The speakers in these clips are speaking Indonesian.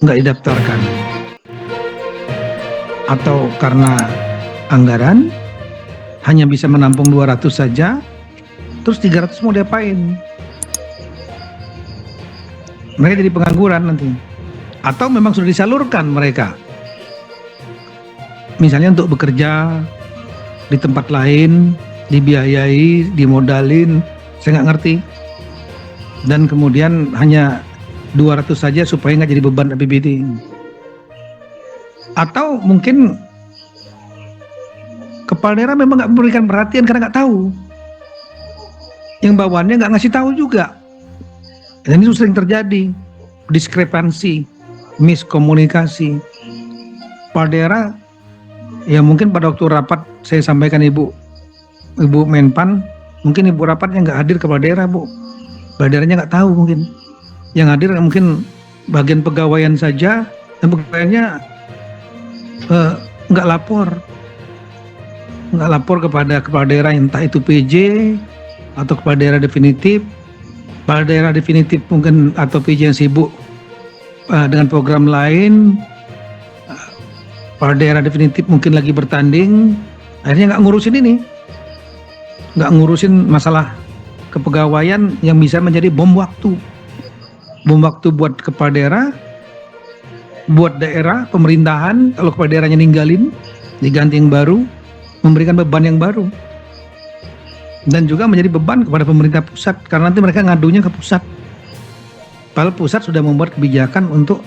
nggak didaftarkan, atau karena anggaran hanya bisa menampung 200 saja, terus 300 mau diapain? Mereka jadi pengangguran nanti. Atau memang sudah disalurkan mereka, misalnya untuk bekerja di tempat lain, dibiayai, dimodalin, saya nggak ngerti. Dan kemudian hanya 200 saja supaya nggak jadi beban APBD. Atau mungkin kepala daerah memang nggak memberikan perhatian karena nggak tahu. Yang bawaannya nggak ngasih tahu juga. Dan itu sering terjadi, diskrepansi, miskomunikasi. Kepala daerah, ya mungkin pada waktu rapat saya sampaikan Ibu Menpan, mungkin Ibu rapatnya nggak hadir kepala daerah, Bu. Kepala daerahnya nggak tahu mungkin. Yang hadir mungkin bagian pegawaian saja, dan pegawaiannya nggak lapor kepada kepala daerah, entah itu PJ atau kepala daerah definitif. Kepala daerah definitif mungkin atau PJ yang sibuk dengan program lain. Kepala daerah definitif mungkin lagi bertanding, akhirnya nggak ngurusin ini, nggak ngurusin masalah kepegawaian yang bisa menjadi bom waktu buat kepala daerah, buat daerah, pemerintahan. Kalau kepala daerahnya ninggalin, diganti yang baru, memberikan beban yang baru, dan juga menjadi beban kepada pemerintah pusat karena nanti mereka ngadunya ke pusat. Padahal pusat sudah membuat kebijakan untuk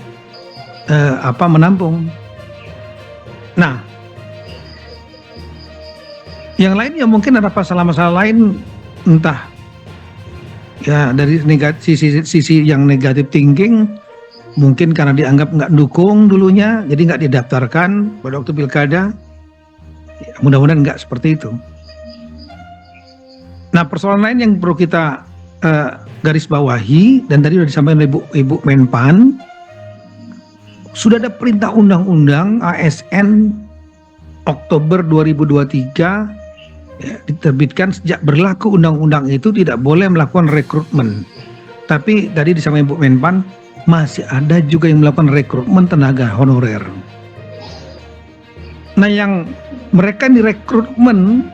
menampung. Nah, yang lain ya mungkin ada masalah-masalah lain, entah ya dari sisi yang negatif thinking, mungkin karena dianggap nggak dukung dulunya, jadi nggak didaftarkan pada waktu pilkada. Ya, mudah-mudahan nggak seperti itu. Nah, persoalan lain yang perlu kita garis bawahi, dan tadi sudah disampaikan oleh Ibu Menpan, sudah ada perintah undang-undang ASN Oktober 2023 ya, diterbitkan. Sejak berlaku undang-undang itu tidak boleh melakukan rekrutmen. Tapi tadi disampaikan Ibu Menpan, masih ada juga yang melakukan rekrutmen tenaga honorer. Nah, yang mereka direkrutmen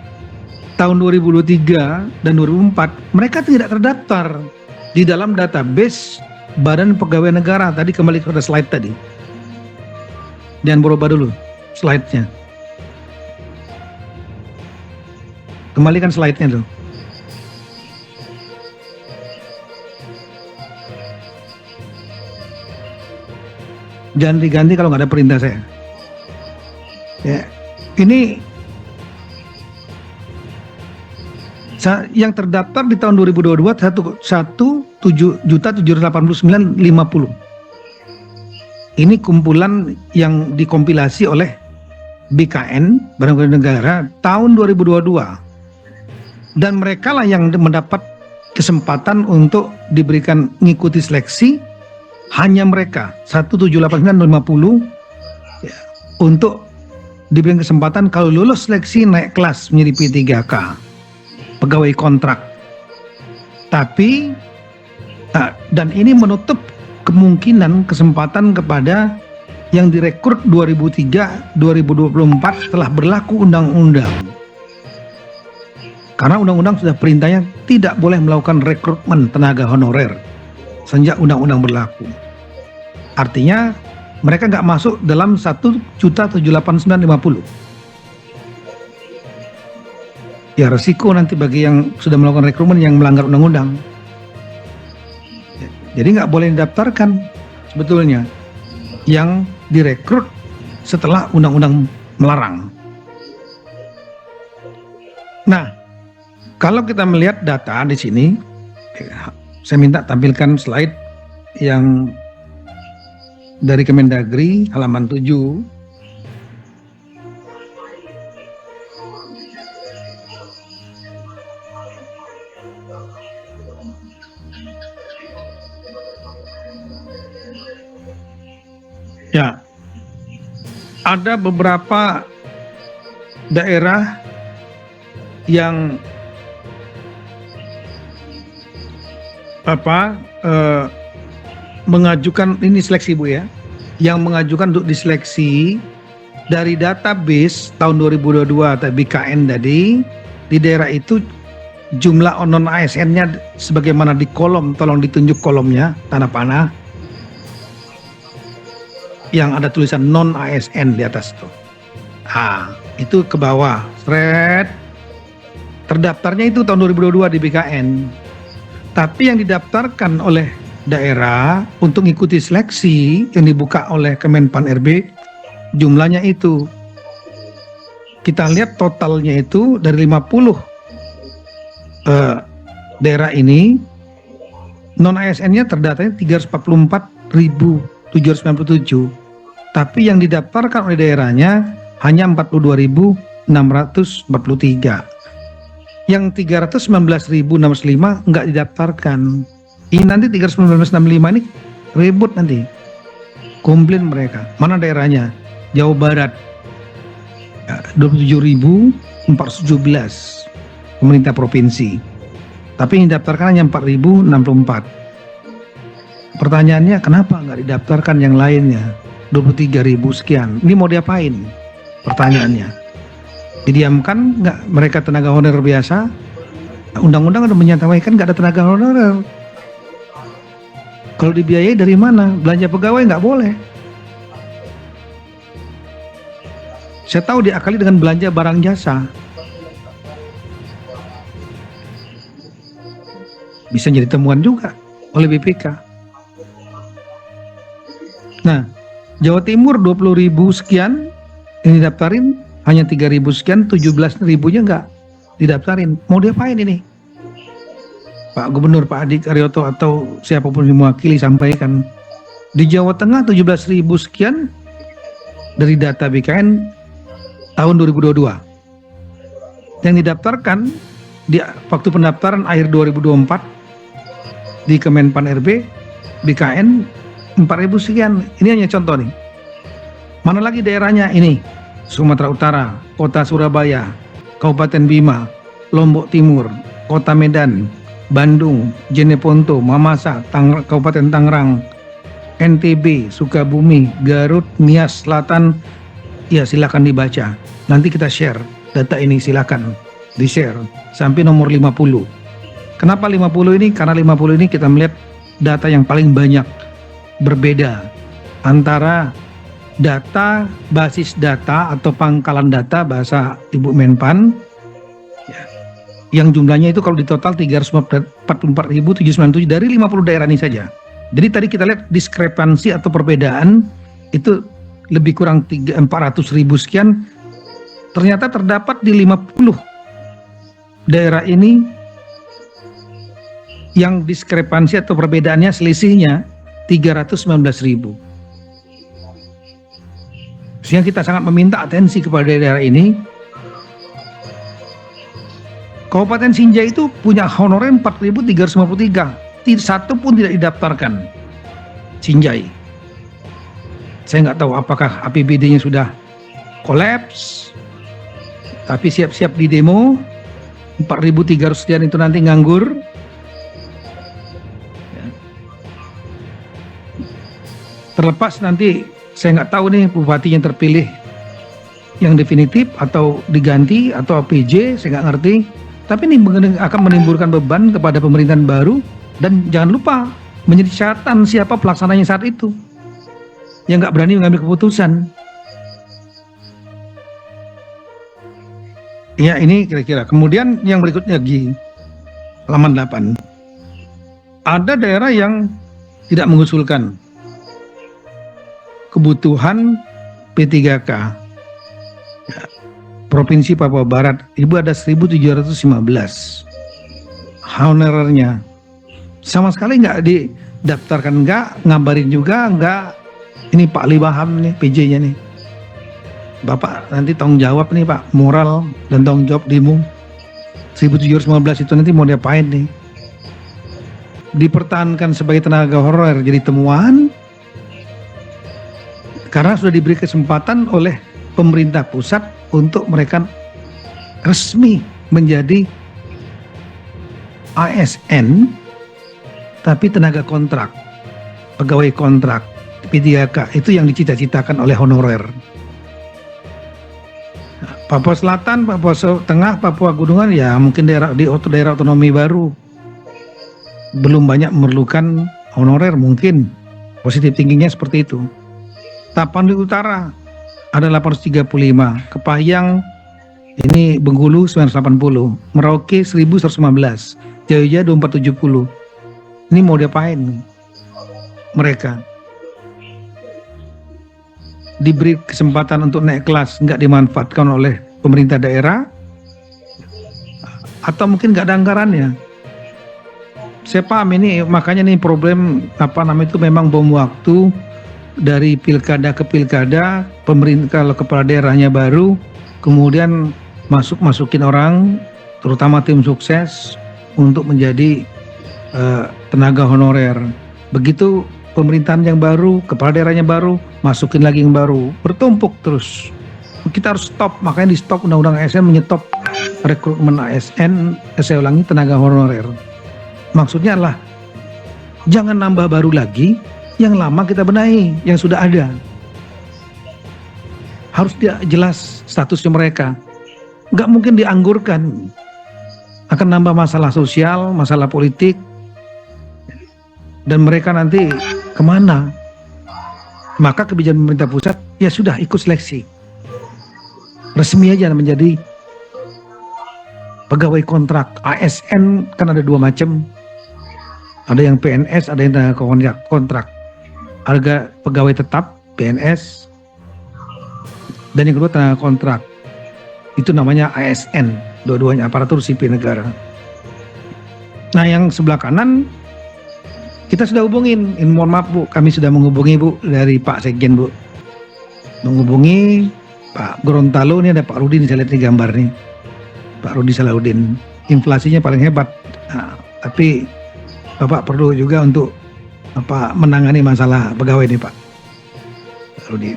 tahun 2023 dan 2004, mereka tidak terdaftar di dalam database Badan Pegawai Negara. Tadi kembali kepada slide tadi. Dan berubah dulu slide-nya. Kembalikan slide-nya dulu. Jangan diganti kalau nggak ada perintah saya. Ya, ini yang terdaftar di tahun 2022 1.789.050. Ini kumpulan yang dikompilasi oleh BKN, Badan Pegawai Negara, tahun 2022. Dan mereka lah yang mendapat kesempatan untuk diberikan mengikuti seleksi, hanya mereka 1.789.050 ya, untuk diberikan kesempatan kalau lulus seleksi naik kelas menjadi P3K, pegawai kontrak. Tapi dan ini menutup kemungkinan kesempatan kepada yang direkrut 2003-2024 setelah berlaku undang-undang. Karena undang-undang sudah perintahnya tidak boleh melakukan rekrutmen tenaga honorer sejak undang-undang berlaku. Artinya mereka nggak masuk dalam 1.789.050. Ya, resiko nanti bagi yang sudah melakukan rekrutmen yang melanggar undang-undang. Jadi nggak boleh didaftarkan sebetulnya yang direkrut setelah undang-undang melarang. Nah, kalau kita melihat data di sini, saya minta tampilkan slide yang dari Kemendagri halaman 7. Ya, ada beberapa daerah yang mengajukan ini seleksi Bu ya, yang mengajukan untuk diseleksi dari database tahun 2022 atau BKN tadi, di daerah itu jumlah non ASN-nya sebagaimana di kolom, tolong ditunjuk kolomnya, tanda panah, yang ada tulisan non ASN di atas tuh. Itu ke bawah, seret. Terdaftarnya itu tahun 2022 di BKN. Tapi yang didaftarkan oleh daerah untuk mengikuti seleksi yang dibuka oleh Kemenpan RB, jumlahnya itu. Kita lihat totalnya itu dari 50 daerah ini, non ASN-nya terdatanya 344.797. Tapi yang didaftarkan oleh daerahnya hanya 42.643. Yang 319.065 nggak didaftarkan. Ini nanti 319.065 ini ribut nanti. Komplain mereka. Mana daerahnya? Jawa Barat 27.417 pemerintah provinsi. Tapi yang didaftarkan hanya 4.064. Pertanyaannya kenapa nggak didaftarkan yang lainnya? 23.000 sekian. Ini mau diapain? Pertanyaannya. Didiamkan nggak mereka tenaga honorer biasa? Undang-undang udah menyatakan nggak ada tenaga honorer. Kalau dibiayai dari mana? Belanja pegawai nggak boleh. Saya tahu diakali dengan belanja barang jasa. Bisa jadi temuan juga oleh BPK. Nah, Jawa Timur 20.000 sekian ini daftarin, hanya 3.000 sekian, 17.000-nya nggak didaftarin. Mau diapain ini? Pak Gubernur, Pak Adi Karyoto atau siapapun yang mewakili sampaikan. Di Jawa Tengah 17.000 sekian dari data BKN tahun 2022. Yang didaftarkan di waktu pendaftaran akhir 2024 di Kemenpan RB BKN 4.000 sekian. Ini hanya contoh nih. Mana lagi daerahnya ini? Sumatera Utara, Kota Surabaya, Kabupaten Bima, Lombok Timur, Kota Medan, Bandung, Jeneponto, Mamasa, Kabupaten Tangerang, NTB, Sukabumi, Garut, Nias Selatan. Ya silakan dibaca. Nanti kita share data ini, silakan di-share sampai nomor 50. Kenapa 50 ini? Karena 50 ini kita melihat data yang paling banyak berbeda antara data, basis data atau pangkalan data bahasa Ibu Menpan ya, yang jumlahnya itu kalau di total 344.797 dari 50 daerah ini saja. Jadi tadi kita lihat diskrepansi atau perbedaan itu lebih kurang 400.000 sekian, ternyata terdapat di 50 daerah ini yang diskrepansi atau perbedaannya selisihnya 319.000. Sehingga kita sangat meminta atensi kepada daerah ini. Kabupaten Sinjai itu punya honorer 4.353. Satu pun tidak didaftarkan. Sinjai. Saya nggak tahu apakah APBD-nya sudah kolaps. Tapi siap-siap di demo. 4.300 sekian itu nanti nganggur. Terlepas nanti saya nggak tahu nih bupati yang terpilih yang definitif atau diganti atau APJ, saya nggak ngerti. Tapi ini akan menimbulkan beban kepada pemerintahan baru, dan jangan lupa menjadi catatan siapa pelaksananya saat itu yang nggak berani mengambil keputusan. Ya ini kira-kira. Kemudian yang berikutnya lagi halaman 8. Ada daerah yang tidak mengusulkan kebutuhan P3K. Ya, Provinsi Papua Barat, Ibu ada 1.715 honorernya. Sama sekali nggak didaftarkan, nggak ngabarin juga, nggak. Ini Pak Ali Baham nih, PJ-nya nih. Bapak nanti tanggung jawab nih Pak, moral dan tanggung jawab demo. 1.715 itu nanti mau diapain nih? Dipertahankan sebagai tenaga honorer jadi temuan, karena sudah diberi kesempatan oleh pemerintah pusat untuk mereka resmi menjadi ASN, tapi tenaga kontrak, pegawai kontrak, P3K itu yang dicita-citakan oleh honorer. Papua Selatan, Papua Tengah, Papua Gunungan ya mungkin daerah otonomi baru belum banyak memerlukan honorer, mungkin positif tingginya seperti itu. Tapanuli Utara ada 835, Kepayang ini Bengkulu 980, Merauke 1115, Jaya 2470. Ini mau diapain mereka? Diberi kesempatan untuk naik kelas, nggak dimanfaatkan oleh pemerintah daerah, atau mungkin nggak ada anggarannya. Saya paham ini, makanya nih problem itu memang bom waktu dari pilkada ke pilkada. Pemerintah kalau kepala daerahnya baru, kemudian masukin orang, terutama tim sukses untuk menjadi tenaga honorer. Begitu pemerintahan yang baru, kepala daerahnya baru, masukin lagi yang baru, bertumpuk terus. Kita harus stop, makanya di stop undang-undang ASN menyetop rekrutmen ASN, saya ulangi, tenaga honorer. Maksudnya adalah jangan nambah baru lagi, yang lama kita benahi, yang sudah ada. Harus dia jelas statusnya mereka. Nggak mungkin dianggurkan, akan nambah masalah sosial, masalah politik, dan mereka nanti kemana? Maka kebijakan pemerintah pusat ya sudah ikut seleksi, resmi aja menjadi pegawai kontrak. ASN kan ada dua macam, ada yang PNS, ada yang kontrak. Ada pegawai tetap PNS, dan yang kedua tenaga kontrak, itu namanya ASN, dua-duanya aparatur sipil negara. Nah yang sebelah kanan kita sudah hubungin, mohon maaf Bu, kami sudah menghubungi Bu dari Pak Sekjen Bu, menghubungi Pak Gorontalo. Ini ada Pak Rudi, saya lihat di gambar nih, Pak Rudi Salahuddin, inflasinya paling hebat. Nah, tapi Bapak perlu juga untuk menangani masalah pegawai nih Pak Rudi.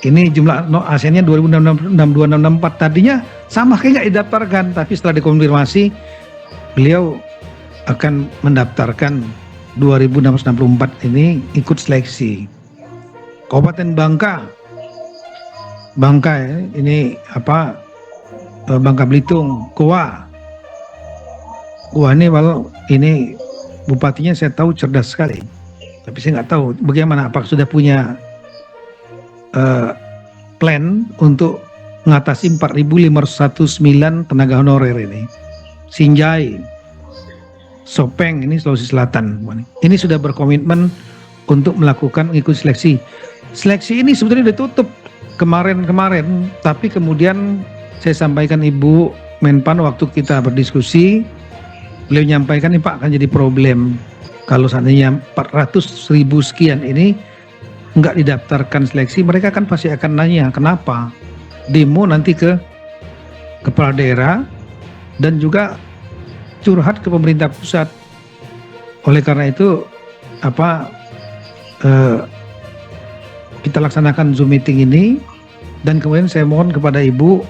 Ini jumlah ASN-nya 2664, tadinya sama kayak nggak didaftarkan, tapi setelah dikonfirmasi beliau akan mendaftarkan 2664 ini ikut seleksi. Kabupaten Bangka ya, ini Bangka Belitung, Goa ini ini bupatinya saya tahu cerdas sekali, tapi saya nggak tahu bagaimana, apakah sudah punya plan untuk mengatasi 4.509 tenaga honorer ini. Sinjai, Sopeng ini Sulawesi Selatan, ini sudah berkomitmen untuk melakukan mengikuti seleksi. Seleksi ini sebetulnya ditutup kemarin, tapi kemudian saya sampaikan Ibu Menpan waktu kita berdiskusi, beliau menyampaikan ini Pak akan jadi problem kalau seandainya 400.000 sekian ini nggak didaftarkan seleksi, mereka kan pasti akan nanya kenapa, demo nanti ke kepala daerah dan juga curhat ke pemerintah pusat. Oleh karena itu kita laksanakan Zoom meeting ini, dan kemudian saya mohon kepada Ibu,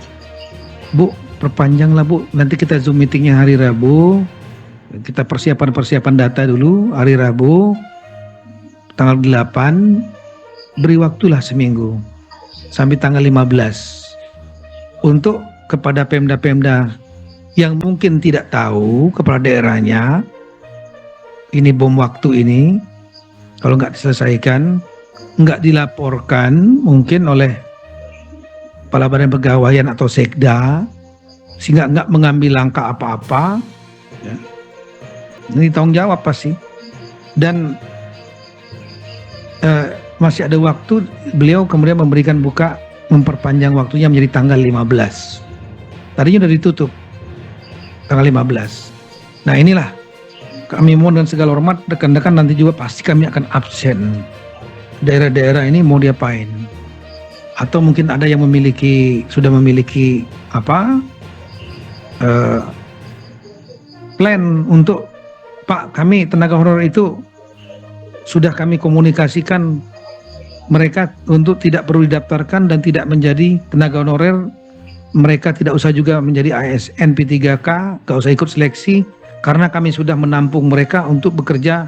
Bu perpanjanglah Bu, nanti kita Zoom meetingnya hari Rabu, kita persiapan data dulu hari Rabu tanggal 8, beri waktulah seminggu sampai tanggal 15 untuk kepada Pemda-Pemda yang mungkin tidak tahu kepala daerahnya ini bom waktu ini, kalau nggak diselesaikan, nggak dilaporkan mungkin oleh kepala badan pegawaian atau sekda, sehingga nggak mengambil langkah apa-apa ya. Ini tanggung jawab pasti. Dan masih ada waktu, beliau kemudian memperpanjang waktunya menjadi tanggal 15. Tadinya sudah ditutup tanggal 15. Nah inilah kami mohon dengan segala hormat, rekan-rekan nanti juga pasti kami akan absen. Daerah-daerah ini mau diapain? Atau mungkin ada yang sudah memiliki plan untuk Pak, kami tenaga honorer itu sudah kami komunikasikan mereka untuk tidak perlu didaftarkan dan tidak menjadi tenaga honorer. Mereka tidak usah juga menjadi ASN P3K, gak usah ikut seleksi, karena kami sudah menampung mereka untuk bekerja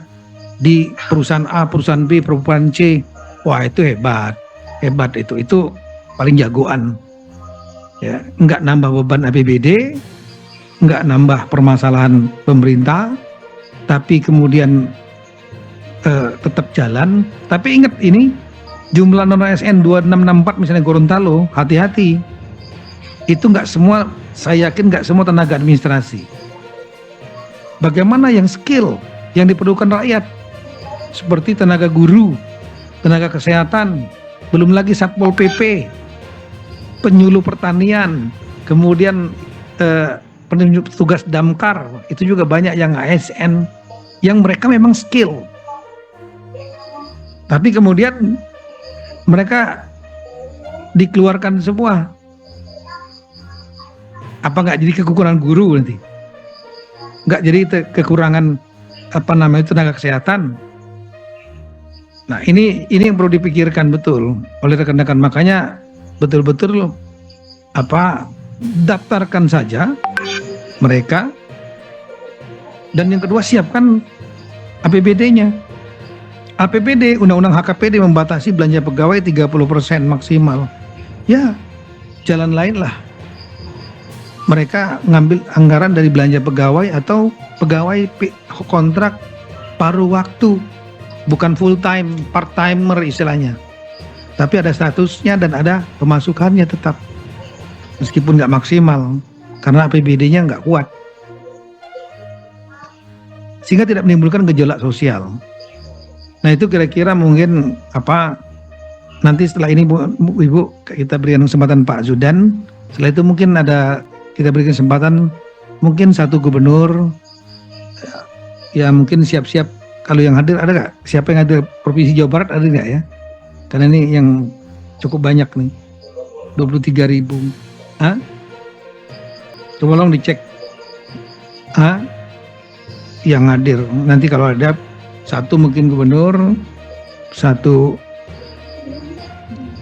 di perusahaan A, perusahaan B, perusahaan C, Wah itu hebat, hebat itu paling jagoan. Ya, nggak nambah beban APBD, nggak nambah permasalahan pemerintah, tapi kemudian tetap jalan. Tapi ingat ini jumlah non ASN 2664 misalnya Gorontalo, hati-hati. Itu nggak semua, saya yakin nggak semua tenaga administrasi. Bagaimana yang skill yang diperlukan rakyat, seperti tenaga guru, tenaga kesehatan, belum lagi Satpol PP, penyuluh pertanian, kemudian petugas damkar, itu juga banyak yang ASN, yang mereka memang skill. Tapi kemudian mereka dikeluarkan semua. Apa nggak jadi kekurangan guru nanti? Nggak jadi kekurangan tenaga kesehatan. Nah ini yang perlu dipikirkan betul oleh rekan-rekan. Makanya betul-betul daftarkan saja mereka, dan yang kedua siapkan APBD-nya. APBD, Undang-Undang HKPD membatasi belanja pegawai 30% maksimal. Ya, jalan lain lah. Mereka ngambil anggaran dari belanja pegawai atau pegawai kontrak paruh waktu, bukan full time, part timer istilahnya. Tapi ada statusnya dan ada pemasukannya tetap, meskipun nggak maksimal karena APBD-nya nggak kuat, sehingga tidak menimbulkan gejolak sosial. Nah itu kira-kira mungkin nanti setelah ini Ibu kita berikan kesempatan Pak Zudan. Setelah itu mungkin kita berikan kesempatan mungkin satu gubernur, ya mungkin siap-siap kalau yang hadir ada nggak? Siapa yang hadir Provinsi Jawa Barat ada nggak ya? Karena ini yang cukup banyak nih, 23.000. Tolong dicek yang hadir. Nanti kalau ada satu mungkin gubernur, satu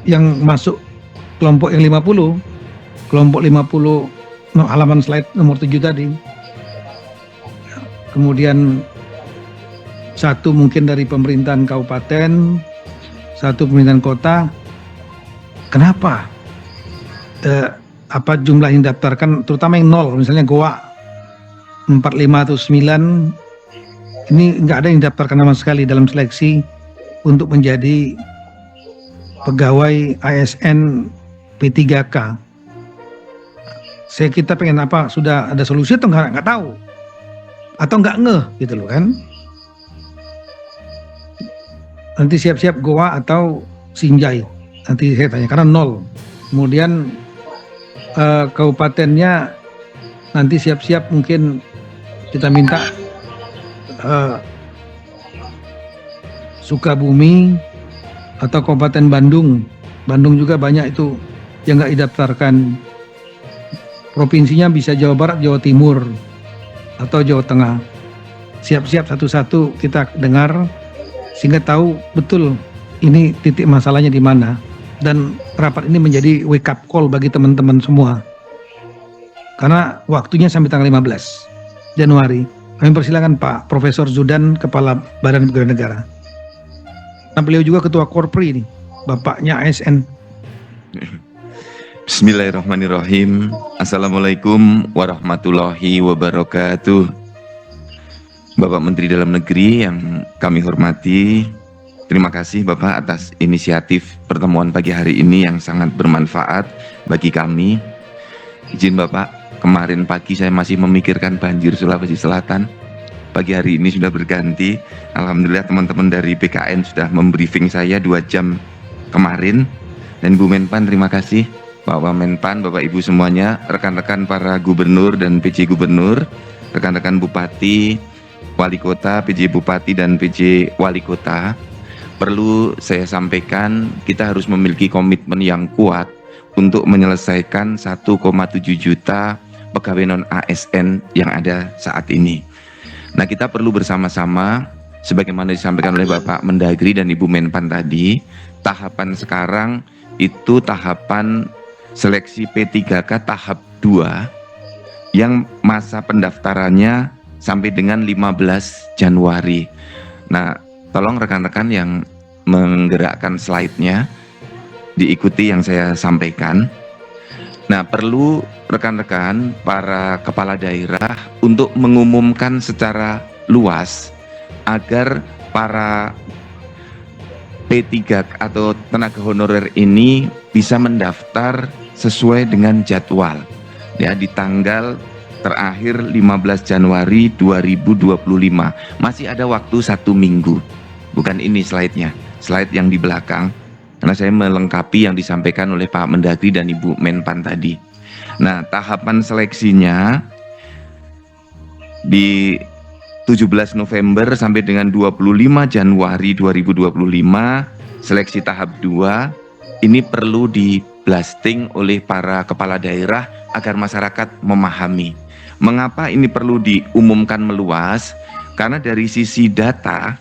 yang masuk kelompok yang 50, kelompok 50 halaman slide nomor 7 tadi. Kemudian satu mungkin dari pemerintahan kabupaten, satu pemerintahan kota. Kenapa? Jumlah yang daftarkan, terutama yang 0, misalnya Goa 45 atau 9, ini nggak ada yang daftarkan sama sekali dalam seleksi untuk menjadi pegawai ASN P3K. Kita pengen sudah ada solusi atau nggak tahu, atau nggak ngeh gitu loh kan. Nanti siap-siap Goa atau Sinjai, nanti saya tanya karena 0. Kemudian kabupatennya nanti siap-siap mungkin kita minta Sukabumi atau Kabupaten Bandung. Bandung juga banyak itu yang nggak didaftarkan. Provinsinya bisa Jawa Barat, Jawa Timur, atau Jawa Tengah. Siap-siap satu-satu kita dengar sehingga tahu betul ini titik masalahnya di mana. Dan rapat ini menjadi wake up call bagi teman-teman semua. Karena waktunya sampai tanggal 15 Januari. Kami persilakan Pak Profesor Zudan, Kepala Badan Pegawai Negara. Nah, beliau juga Ketua Korpri ini, bapaknya ASN. Bismillahirrahmanirrahim. Assalamualaikum warahmatullahi wabarakatuh. Bapak Menteri Dalam Negeri yang kami hormati, terima kasih Bapak atas inisiatif pertemuan pagi hari ini yang sangat bermanfaat bagi kami. Izin Bapak, kemarin pagi saya masih memikirkan banjir Sulawesi Selatan. Pagi hari ini sudah berganti. Alhamdulillah teman-teman dari BKN sudah membriefing saya 2 jam kemarin. Dan Bu Menpan terima kasih. Pak Menpan, Bapak Ibu semuanya, rekan-rekan para gubernur dan PJ Gubernur, rekan-rekan Bupati, Wali Kota, PJ Bupati dan PJ Wali Kota. Perlu saya sampaikan, kita harus memiliki komitmen yang kuat untuk menyelesaikan 1,7 juta pegawai non ASN yang ada saat ini. Nah, kita perlu bersama-sama, sebagaimana disampaikan oleh Bapak Mendagri dan Ibu Menpan tadi, tahapan sekarang itu tahapan seleksi P3K tahap 2 yang masa pendaftarannya sampai dengan 15 Januari. Nah, tolong rekan-rekan yang menggerakkan slide-nya, diikuti yang saya sampaikan. Nah, perlu rekan-rekan para kepala daerah untuk mengumumkan secara luas agar para P3 atau tenaga honorer ini bisa mendaftar sesuai dengan jadwal. Ya, di tanggal terakhir 15 Januari 2025. Masih ada waktu 1 minggu. Bukan ini slide-nya, slide yang di belakang. Karena saya melengkapi yang disampaikan oleh Pak Mendagri dan Ibu Menpan tadi. Nah, tahapan seleksinya di 17 November sampai dengan 25 Januari 2025, seleksi tahap 2 ini perlu di blasting oleh para kepala daerah agar masyarakat memahami. Mengapa ini perlu diumumkan meluas? Karena dari sisi data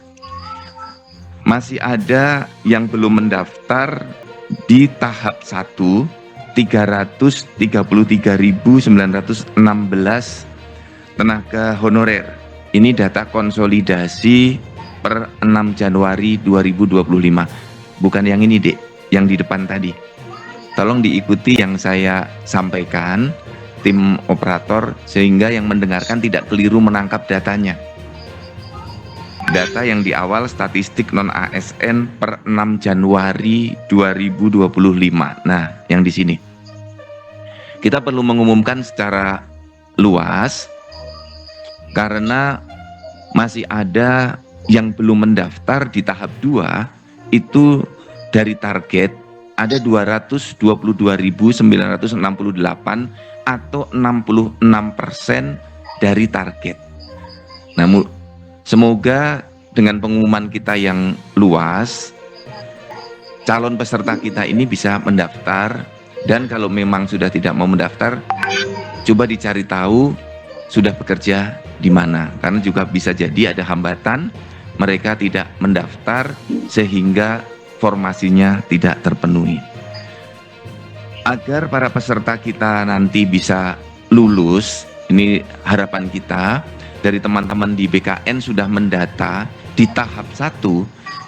masih ada yang belum mendaftar di tahap 1, 333.916 tenaga honorer. Ini data konsolidasi per 6 Januari 2025. Bukan yang ini, Dek, yang di depan tadi. Tolong diikuti yang saya sampaikan, tim operator, sehingga yang mendengarkan tidak keliru menangkap datanya. Data yang di awal statistik non-ASN per 6 Januari 2025. Nah, yang di sini. Kita perlu mengumumkan secara luas karena masih ada yang belum mendaftar di tahap 2 itu dari target ada 222.968 atau 66% dari target. Namun semoga dengan pengumuman kita yang luas, calon peserta kita ini bisa mendaftar, dan kalau memang sudah tidak mau mendaftar, coba dicari tahu sudah bekerja di mana, karena juga bisa jadi ada hambatan mereka tidak mendaftar sehingga formasinya tidak terpenuhi. Agar para peserta kita nanti bisa lulus, ini harapan kita. Dari teman-teman di BKN sudah mendata di tahap 1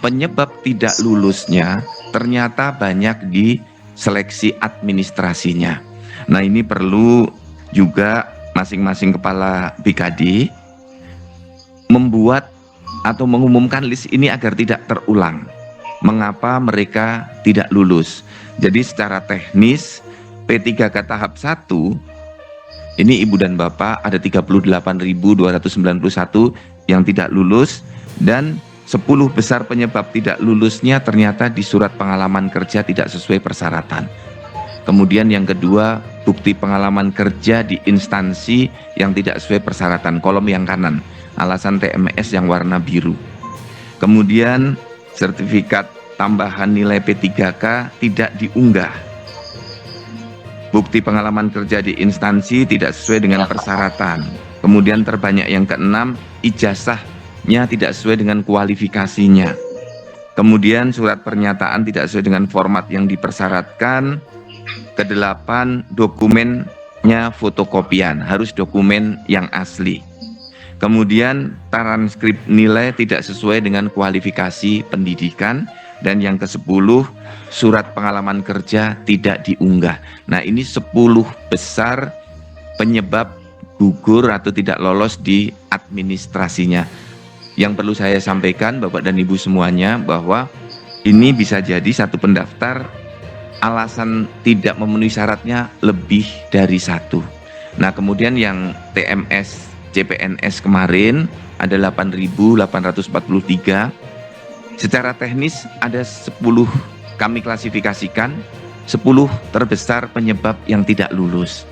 penyebab tidak lulusnya ternyata banyak di seleksi administrasinya. Nah, ini perlu juga masing-masing kepala BKD membuat atau mengumumkan list ini agar tidak terulang. Mengapa mereka tidak lulus? Jadi secara teknis P3K tahap 1 ini Ibu dan Bapak ada 38.291 yang tidak lulus, dan 10 besar penyebab tidak lulusnya ternyata di surat pengalaman kerja tidak sesuai persyaratan. Kemudian yang kedua, bukti pengalaman kerja di instansi yang tidak sesuai persyaratan, kolom yang kanan, alasan TMS yang warna biru. Kemudian sertifikat tambahan nilai P3K tidak diunggah. Bukti pengalaman kerja di instansi tidak sesuai dengan persyaratan. Kemudian terbanyak yang keenam, ijazahnya tidak sesuai dengan kualifikasinya. Kemudian surat pernyataan tidak sesuai dengan format yang dipersyaratkan. Kedelapan, dokumennya fotokopian, harus dokumen yang asli. Kemudian transkrip nilai tidak sesuai dengan kualifikasi pendidikan. Dan yang ke-10, surat pengalaman kerja tidak diunggah. Nah, ini 10 besar penyebab gugur atau tidak lolos di administrasinya. Yang perlu saya sampaikan Bapak dan Ibu semuanya, bahwa ini bisa jadi satu pendaftar alasan tidak memenuhi syaratnya lebih dari 1. Nah, kemudian yang TMS CPNS kemarin ada 8.843. Secara teknis ada 10 kami klasifikasikan 10 terbesar penyebab yang tidak lulus.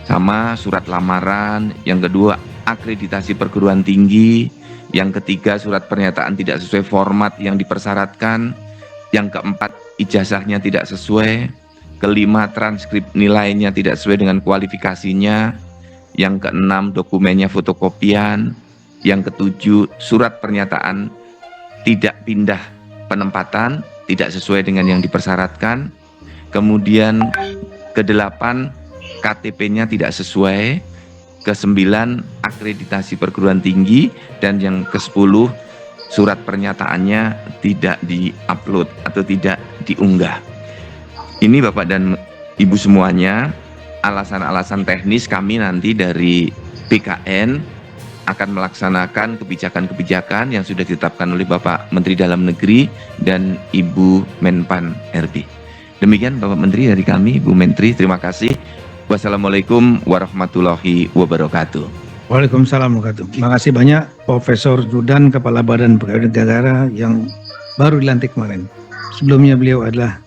Sama surat lamaran, yang kedua akreditasi perguruan tinggi, yang ketiga surat pernyataan tidak sesuai format yang dipersyaratkan, yang keempat ijazahnya tidak sesuai, kelima transkrip nilainya tidak sesuai dengan kualifikasinya, yang keenam dokumennya fotokopian, yang ketujuh surat pernyataan tidak pindah penempatan, tidak sesuai dengan yang dipersyaratkan. Kemudian ke-8 KTP-nya tidak sesuai. Ke-9 akreditasi perguruan tinggi. Dan yang ke-10 surat pernyataannya tidak di-upload atau tidak diunggah. Ini Bapak dan Ibu semuanya, alasan-alasan teknis kami nanti dari BKN akan melaksanakan kebijakan-kebijakan yang sudah ditetapkan oleh Bapak Menteri Dalam Negeri dan Ibu Menpan RB. Demikian Bapak Menteri dari kami, Bu Menteri, terima kasih. Wassalamualaikum warahmatullahi wabarakatuh. Waalaikumsalam warahmatullahi wabarakatuh. Terima kasih banyak Profesor Zudan, Kepala Badan Pegawai Negara yang baru dilantik kemarin. Sebelumnya beliau adalah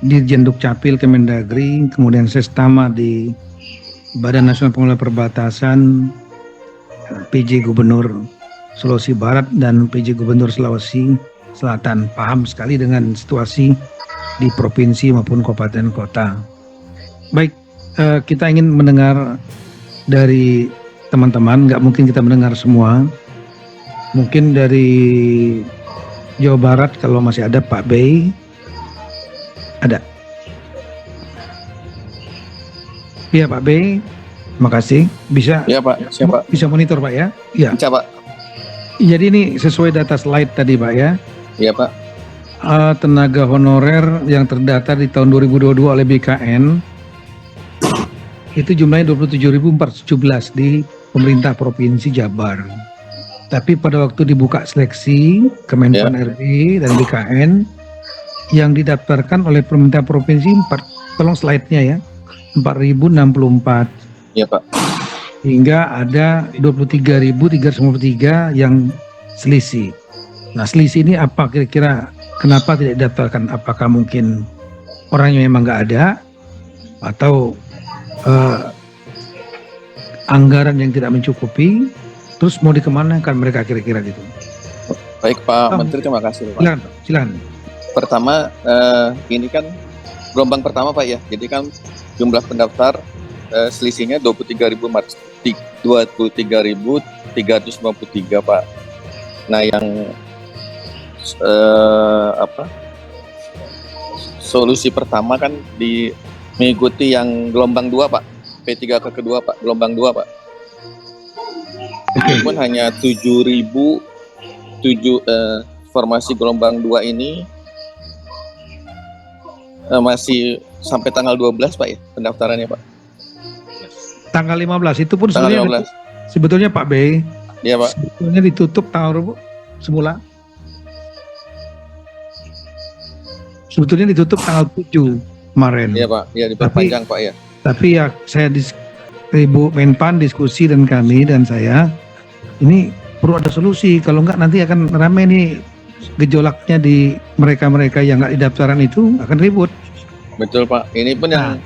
Dirjen Dukcapil Kemendagri, kemudian Sestama di Badan Nasional Pengelola Perbatasan, PJ Gubernur Sulawesi Barat dan PJ Gubernur Sulawesi Selatan. Paham sekali dengan situasi di provinsi maupun kabupaten kota. Baik, kita ingin mendengar dari teman-teman, nggak mungkin kita mendengar semua. Mungkin dari Jawa Barat kalau masih ada Pak Bey. Ada. Iya Pak Bey. Terima kasih. Bisa? Ya Pak, siapa? Bisa monitor Pak ya? Iya. Bisa Pak. Jadi ini sesuai data slide tadi Pak ya. Iya Pak. Tenaga honorer yang terdaftar di tahun 2022 oleh BKN itu jumlahnya 27.417 di pemerintah Provinsi Jabar. Tapi pada waktu dibuka seleksi Kemenpan RB dan BKN yang didaftarkan oleh pemerintah provinsi, tolong slide-nya ya, 4.064. Iya Pak. Hingga ada 23.353 yang selisih. Nah selisih ini apa kira-kira, kenapa tidak didaftarkan? Apakah mungkin orangnya memang nggak ada, atau anggaran yang tidak mencukupi, terus mau dikemanakan mereka kira-kira gitu? Baik Pak Menteri, terima kasih Pak. Silakan. Pertama, ini kan gelombang pertama Pak ya, jadi kan jumlah pendaftar selisihnya 23.353 Pak. Nah yang solusi pertama kan mengikuti yang gelombang 2 Pak, P3K kedua Pak, gelombang 2 Pak. Itu pun hanya 7.000 formasi gelombang 2 ini masih sampai tanggal 12 Pak ya pendaftarannya Pak. Tanggal 15 itu pun Tanggal 15. sebetulnya Pak Bey. Iya Pak. Sebetulnya ditutup tanggal semula. Sebetulnya ditutup tanggal 7 kemarin. Iya Pak, ya diperpanjang Pak ya. Tapi ya saya Ibu Menpan diskusi dan kami dan saya, ini perlu ada solusi. Kalau enggak nanti akan ramai nih gejolaknya di mereka-mereka yang nggak didaftaran itu akan ribut. Betul Pak. Ini pun yang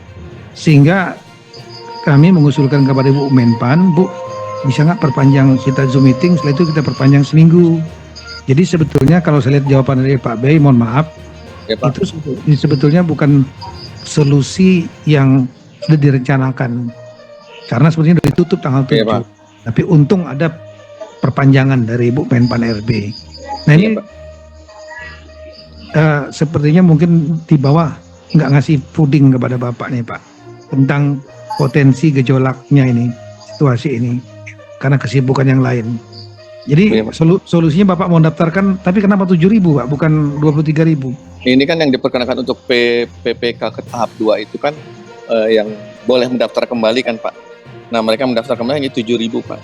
sehingga kami mengusulkan kepada Ibu Menpan, Bu, bisa nggak perpanjang kita Zoom meeting, setelah itu kita perpanjang seminggu. Jadi sebetulnya kalau saya lihat jawaban dari Pak Bey, mohon maaf, ya, Pak. Itu sebetulnya bukan solusi yang sudah direncanakan. Karena sebetulnya sudah ditutup tanggal 7. Ya, tapi untung ada perpanjangan dari Ibu Menpan RB. Nah ini sepertinya mungkin di bawah nggak ngasih puding kepada Bapak nih Pak, tentang potensi gejolaknya ini, situasi ini, karena kesibukan yang lain. Jadi solusinya Bapak mau daftarkan, tapi kenapa 7.000 Pak, bukan 23.000? Ini kan yang diperkenakan untuk PPK ke tahap 2 itu kan yang boleh mendaftar kembali kan Pak. Nah mereka mendaftar kembali hanya 7.000 Pak.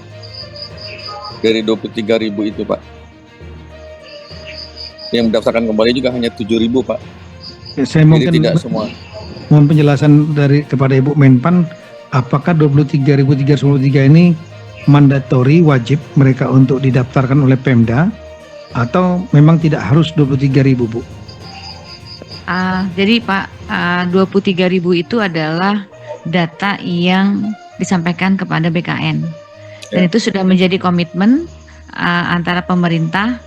Dari 23.000 itu Pak. Yang mendaftarkan kembali juga hanya 7.000 Pak. Ya, saya jadi mungkin tidak semua. Mohon penjelasan kepada Ibu Menpan, apakah 23.393 ini mandatori, wajib mereka untuk didaftarkan oleh Pemda, atau memang tidak harus 23.000 Bu? Jadi Pak, 23.000 itu adalah data yang disampaikan kepada BKN. Dan itu sudah menjadi komitmen antara pemerintah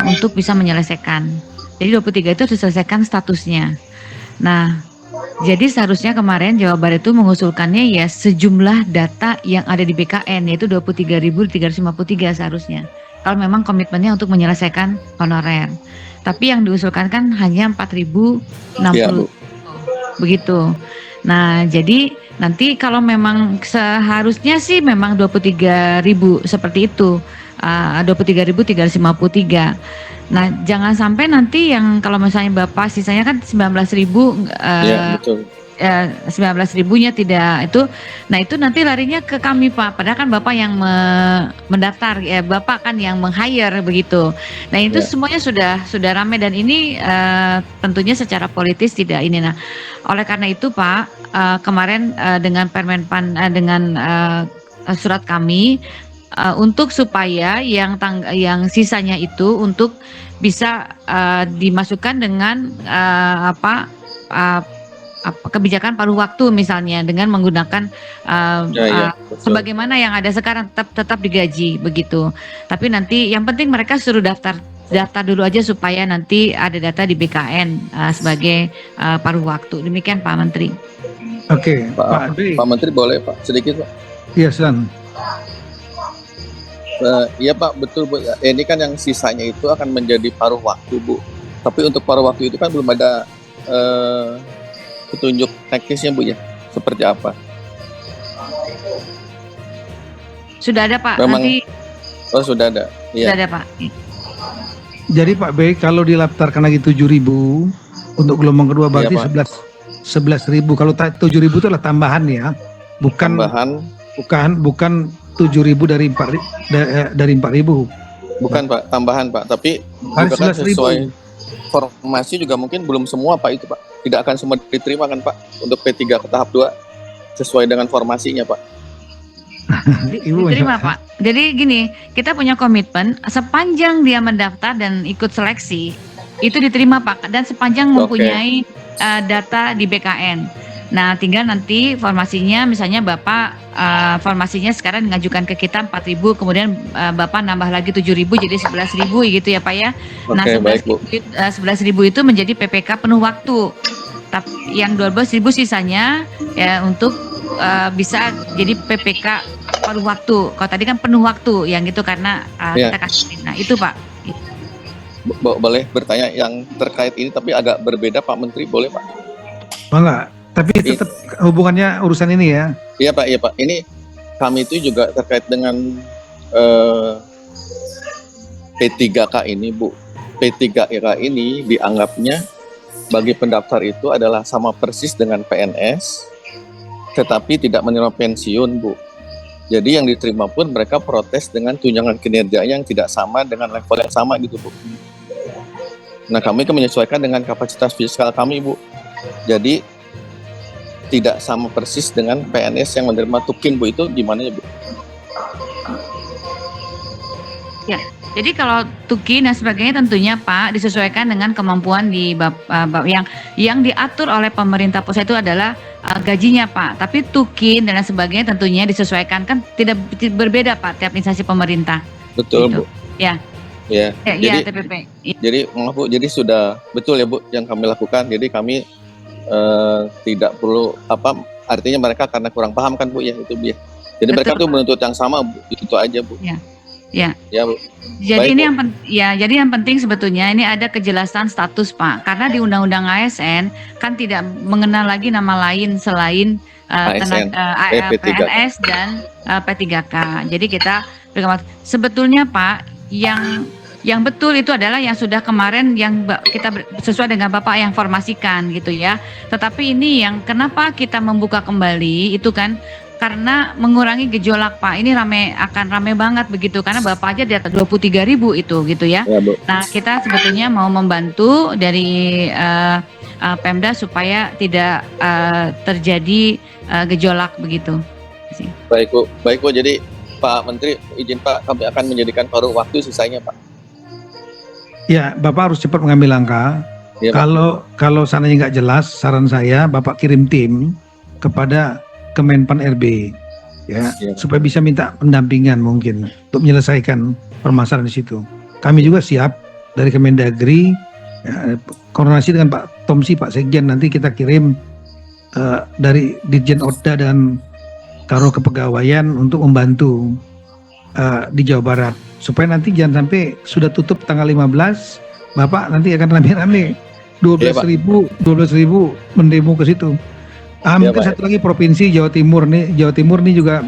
untuk bisa menyelesaikan. Jadi 23 itu diselesaikan statusnya. Nah, jadi seharusnya kemarin Jawa Barat itu mengusulkannya ya sejumlah data yang ada di BKN, yaitu 23.353 seharusnya. Kalau memang komitmennya untuk menyelesaikan honorer. Tapi yang diusulkan kan hanya 4.060. Ya, begitu. Nah, jadi nanti kalau memang seharusnya sih memang 23.000 seperti itu. 23.353. Nah, jangan sampai nanti yang kalau misalnya Bapak sisanya kan 19.000, Ya, betul. 19.000-nya tidak itu. Nah, itu nanti larinya ke kami, Pak. Padahal kan Bapak yang mendaftar, ya Bapak kan yang meng-hire begitu. Nah, itu Ya. semuanya sudah ramai dan ini tentunya secara politis tidak ini. Nah, oleh karena itu, Pak, kemarin dengan Permenpan dengan surat kami untuk supaya yang sisanya itu untuk bisa dimasukkan dengan kebijakan paruh waktu misalnya dengan menggunakan Betul. sebagaimana yang ada sekarang tetap digaji begitu. Tapi nanti yang penting mereka suruh daftar dulu aja supaya nanti ada data di BKN sebagai paruh waktu. Demikian Pak Menteri. Oke, Pak Dwi. Pak Menteri boleh Pak sedikit Pak? Iya, silakan. Iya Pak, betul Bu. Ini kan yang sisanya itu akan menjadi paruh waktu Bu. Tapi untuk paruh waktu itu kan belum ada petunjuk teknisnya Bu ya, seperti apa? Sudah ada Pak. Memang- Nanti Oh sudah ada. sudah Iya. ada Pak. Jadi Pak B, kalau didaftarkan lagi 7.000 untuk gelombang kedua berarti Iya, 11.000. Kalau 7.000 itu adalah tambahan ya, bukan Tambahan, 7.000 dari 4.000. bukan Pak, tambahan Pak. Tapi Harus juga kan 11.000. sesuai formasi juga mungkin belum semua Pak itu Pak. Tidak akan semua diterima kan Pak untuk P3 ke tahap 2 sesuai dengan formasinya Pak. Ibu Diterima Pak. Jadi gini, kita punya komitmen sepanjang dia mendaftar dan ikut seleksi itu diterima Pak, dan sepanjang Oke. mempunyai data di BKN. Nah, tinggal nanti formasinya, misalnya Bapak formasinya sekarang mengajukan ke kita 4.000, kemudian Bapak nambah lagi 7.000 jadi 11.000 gitu ya Pak ya. Nah, Oke, baik Bu. 11.000 itu menjadi PPK penuh waktu. Tapi yang 12.000 sisanya ya untuk bisa jadi PPK paruh waktu. Kalau tadi kan penuh waktu yang gitu karena Ya. kita kasih. Nah, itu Pak. Boleh bertanya yang terkait ini tapi agak berbeda Pak Menteri, boleh Pak? Enggak, tapi tetap hubungannya urusan ini ya. Iya Pak, iya Pak. Ini kami itu juga terkait dengan P3K ini Bu. P3K ini dianggapnya bagi pendaftar itu adalah sama persis dengan PNS, tetapi tidak menerima pensiun Bu. Jadi yang diterima pun mereka protes dengan tunjangan kinerja yang tidak sama dengan level yang sama gitu Bu. Nah kami kan menyesuaikan dengan kapasitas fiskal kami Bu. Jadi tidak sama persis dengan PNS yang menerima tukin Bu, itu gimana ya Bu? Jadi kalau tukin dan sebagainya tentunya Pak disesuaikan dengan kemampuan di yang diatur oleh pemerintah pusat itu adalah gajinya Pak. Tapi tukin dan lain sebagainya tentunya disesuaikan, kan tidak berbeda Pak tiap instansi pemerintah. Betul Gitu. Bu. Ya. Ya. Ya TPP. Jadi maaf Bu, jadi sudah betul ya Bu yang kami lakukan. Jadi kami tidak perlu artinya mereka karena kurang paham kan Bu ya itu Bu ya. Jadi Betul, mereka tuh Pak. menuntut yang sama Bu, itu aja Bu. Ya. Ya Bu. Jadi Baik, ini Bu. jadi yang penting sebetulnya ini ada kejelasan status Pak, karena di Undang-Undang ASN kan tidak mengenal lagi nama lain selain ASN, P3K. PNS dan P3K. Jadi kita sebetulnya Pak yang betul itu adalah yang sudah kemarin yang kita sesuai dengan Bapak yang formasikan gitu ya. Tetapi ini yang kenapa kita membuka kembali itu kan karena mengurangi gejolak Pak. Ini akan rame banget begitu karena Bapak aja di atas 23.000 itu gitu ya. Ya Bu. Nah, kita sebetulnya mau membantu dari Pemda supaya tidak terjadi gejolak begitu. Baik Bu. Jadi Pak Menteri izin Pak, kami akan menjadikan paruh waktu sisanya Pak. Ya, Bapak harus cepat mengambil langkah. Ya, Pak. Kalau sananya nggak jelas, saran saya Bapak kirim tim kepada Kemenpan RB ya, Ya. supaya bisa minta pendampingan mungkin untuk menyelesaikan permasalahan di situ. Kami juga siap dari Kemendagri ya, koordinasi dengan Pak Tomsi, Pak Sekjen, nanti kita kirim dari Ditjen Oda dan Karo Kepegawaian untuk membantu di Jawa Barat supaya nanti jangan sampai sudah tutup tanggal 15 Bapak nanti akan rame-rame 12.000 mendemo ke situ. Mungkin Pak. satu lagi provinsi Jawa Timur nih juga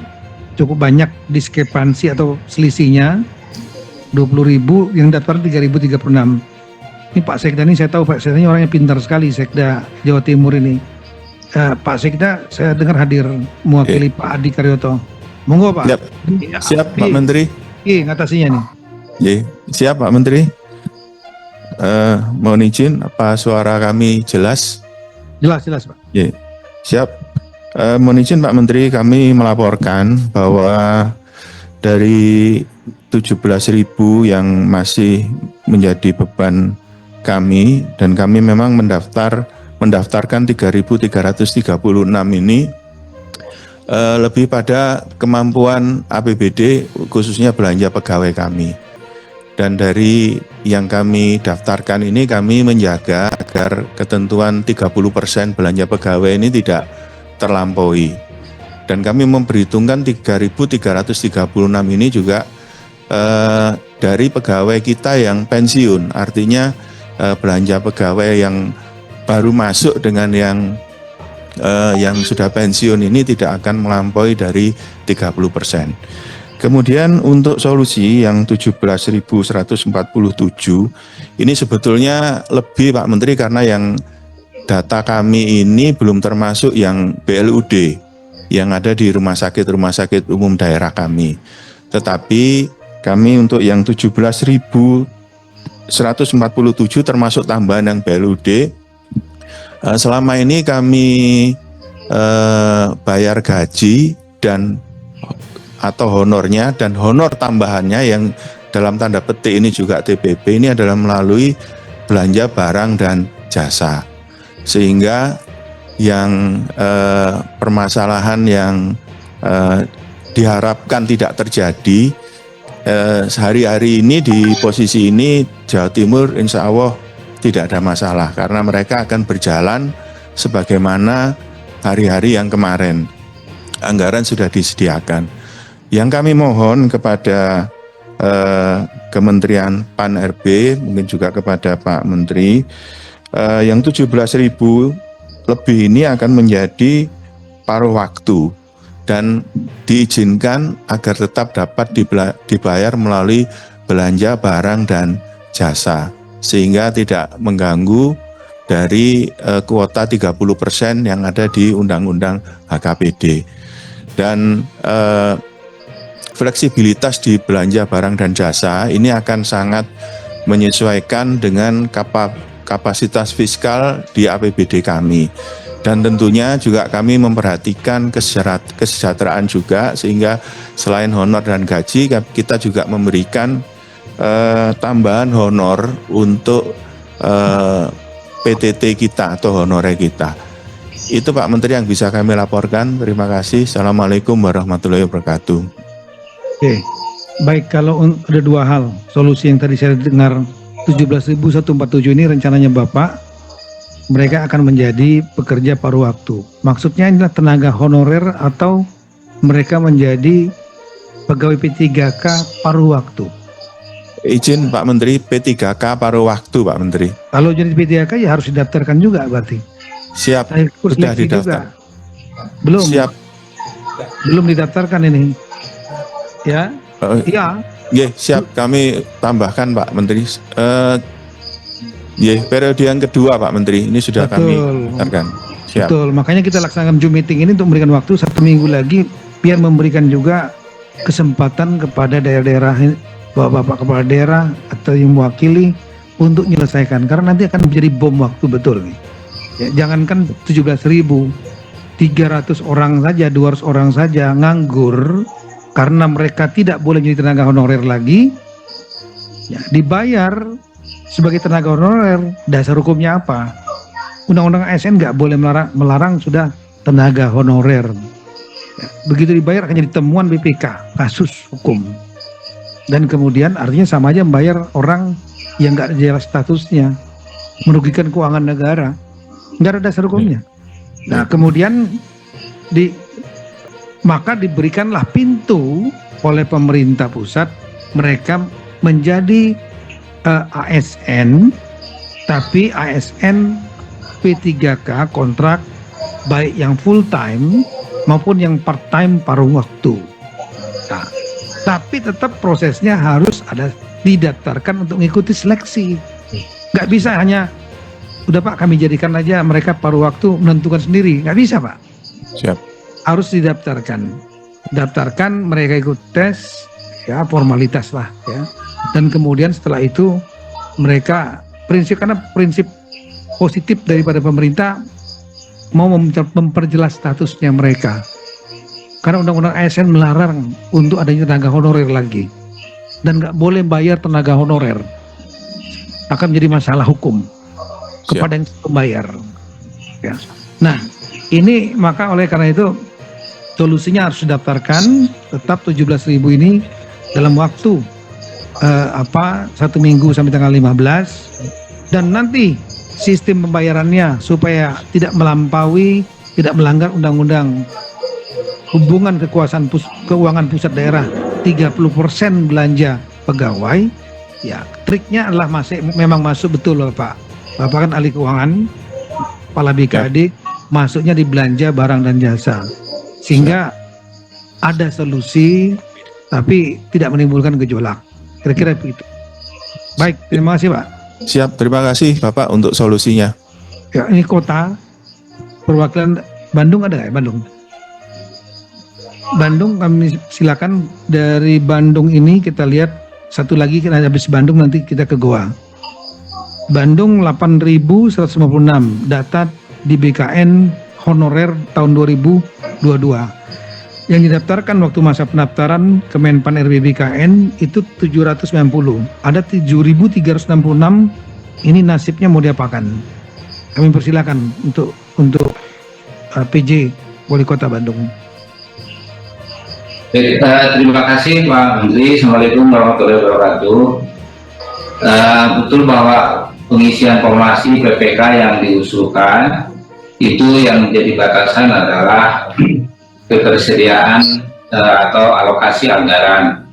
cukup banyak diskrepansi atau selisihnya 20.000, yang daftar 3.036. Ini Pak Sekda ini saya tahu Pak Sekda ini orangnya pintar sekali, Sekda Jawa Timur ini. Pak Sekda saya dengar hadir mewakili Pak Adi Karyoto. Monggo Pak. Siap Pak Menteri. Iya, ngatasinya nih. Ye, siap Pak Menteri. Mohon izin, apa suara kami jelas? Jelas Pak. Ye, siap. Mohon izin Pak Menteri, kami melaporkan bahwa dari 17.000 yang masih menjadi beban kami, dan kami memang mendaftarkan 3.336 ini lebih pada kemampuan APBD khususnya belanja pegawai kami. Dan dari yang kami daftarkan ini kami menjaga agar ketentuan 30% belanja pegawai ini tidak terlampaui. Dan kami memperhitungkan 3.336 ini juga dari pegawai kita yang pensiun, artinya belanja pegawai yang baru masuk dengan yang sudah pensiun ini tidak akan melampaui dari 30%. Kemudian untuk solusi yang 17.147 ini sebetulnya lebih Pak Menteri, karena yang data kami ini belum termasuk yang BLUD yang ada di rumah sakit umum daerah kami. Tetapi kami untuk yang 17.147 termasuk tambahan yang BLUD, selama ini kami bayar gaji dan atau honornya dan honor tambahannya yang dalam tanda petik ini juga TPP ini adalah melalui belanja barang dan jasa. Sehingga yang permasalahan yang diharapkan tidak terjadi, sehari-hari ini di posisi ini Jawa Timur insya Allah tidak ada masalah, karena mereka akan berjalan sebagaimana hari-hari yang kemarin. Anggaran sudah disediakan. Yang kami mohon kepada Kementerian PAN-RB, mungkin juga kepada Pak Menteri, yang 17.000 lebih ini akan menjadi paruh waktu dan diizinkan agar tetap dapat dibayar melalui belanja barang dan jasa, sehingga tidak mengganggu dari kuota 30% yang ada di Undang-Undang HKPD. Dan fleksibilitas di belanja barang dan jasa ini akan sangat menyesuaikan dengan kapasitas fiskal di APBD kami. Dan tentunya juga kami memperhatikan kesejahteraan juga, sehingga selain honor dan gaji kita juga memberikan tambahan honor untuk PTT kita atau honorer kita. Itu Pak Menteri yang bisa kami laporkan. Terima kasih. Assalamualaikum warahmatullahi wabarakatuh. Oke, baik, kalau ada dua hal solusi yang tadi saya dengar 17.147 ini rencananya Bapak, mereka akan menjadi pekerja paruh waktu. Maksudnya inilah tenaga honorer atau mereka menjadi pegawai P3K paruh waktu? Izin Pak Menteri, P3K paruh waktu Pak Menteri. Kalau jadi P3K ya harus didaftarkan juga berarti. Siap, sudah didaftar. Belum. Siap. Belum didaftarkan ini. Ya. Iya. Ya, siap, kami tambahkan Pak Menteri. Periode yang kedua Pak Menteri, ini sudah Betul. kami daftarkan. Siap. Betul, makanya kita laksanakan Zoom meeting ini untuk memberikan waktu 1 minggu lagi, biar memberikan juga kesempatan kepada daerah-daerah, bapak-bapak kepala daerah atau yang mewakili untuk menyelesaikan, karena nanti akan menjadi bom waktu betul nih. Ya, jangankan 17.000, 300 orang saja, 200 orang saja nganggur karena mereka tidak boleh jadi tenaga honorer lagi, ya, dibayar sebagai tenaga honorer. Dasar hukumnya apa? Undang-undang ASN nggak boleh melarang sudah tenaga honorer. Ya, begitu dibayar akan jadi temuan BPK, kasus hukum. Dan kemudian artinya sama aja membayar orang yang nggak jelas statusnya, merugikan keuangan negara, nggak ada dasar hukumnya. Nah kemudian maka diberikanlah pintu oleh pemerintah pusat, mereka menjadi ASN, tapi ASN P3K kontrak, baik yang full time maupun yang part time paruh waktu. Nah, tapi tetap prosesnya harus ada didaftarkan untuk mengikuti seleksi. Nggak bisa hanya udah Pak kami jadikan aja mereka paruh waktu menentukan sendiri, nggak bisa Pak. Siap. Harus daftarkan mereka ikut tes, ya formalitas lah ya, dan kemudian setelah itu mereka karena prinsip positif daripada pemerintah mau memperjelas statusnya mereka, karena undang-undang ASN melarang untuk adanya tenaga honorer lagi dan nggak boleh bayar tenaga honorer, akan menjadi masalah hukum kepada yang membayar ya. Nah ini maka oleh karena itu solusinya harus didaftarkan tetap 17.000 ini dalam waktu 1 minggu sampai tanggal 15, dan nanti sistem pembayarannya supaya tidak melanggar undang-undang hubungan kekuasaan keuangan pusat daerah 30% belanja pegawai ya. Triknya adalah memang masuk betul loh Pak. Bapak kan ahli keuangan, kepala BKD, masuknya di belanja barang dan jasa, sehingga ada solusi tapi tidak menimbulkan gejolak. Kira-kira begitu. Baik, terima kasih Pak. Siap, terima kasih Bapak untuk solusinya. Ya, ini kota perwakilan Bandung ada nggak ya? Bandung kami silakan. Dari Bandung ini kita lihat satu lagi, kita habis Bandung nanti kita ke Goa. Bandung 8.156 data di BKN honorer tahun 2022. Yang didaftarkan waktu masa pendaftaran Kemenpan RB BKN itu 790. Ada 7.366 ini nasibnya mau diapakan? Kami persilakan untuk PJ Wali Kota Bandung. Terima kasih Pak Menteri. Assalamualaikum warahmatullahi wabarakatuh. Betul bahwa pengisian formasi PPK yang diusulkan itu yang menjadi batasan adalah ketersediaan atau alokasi anggaran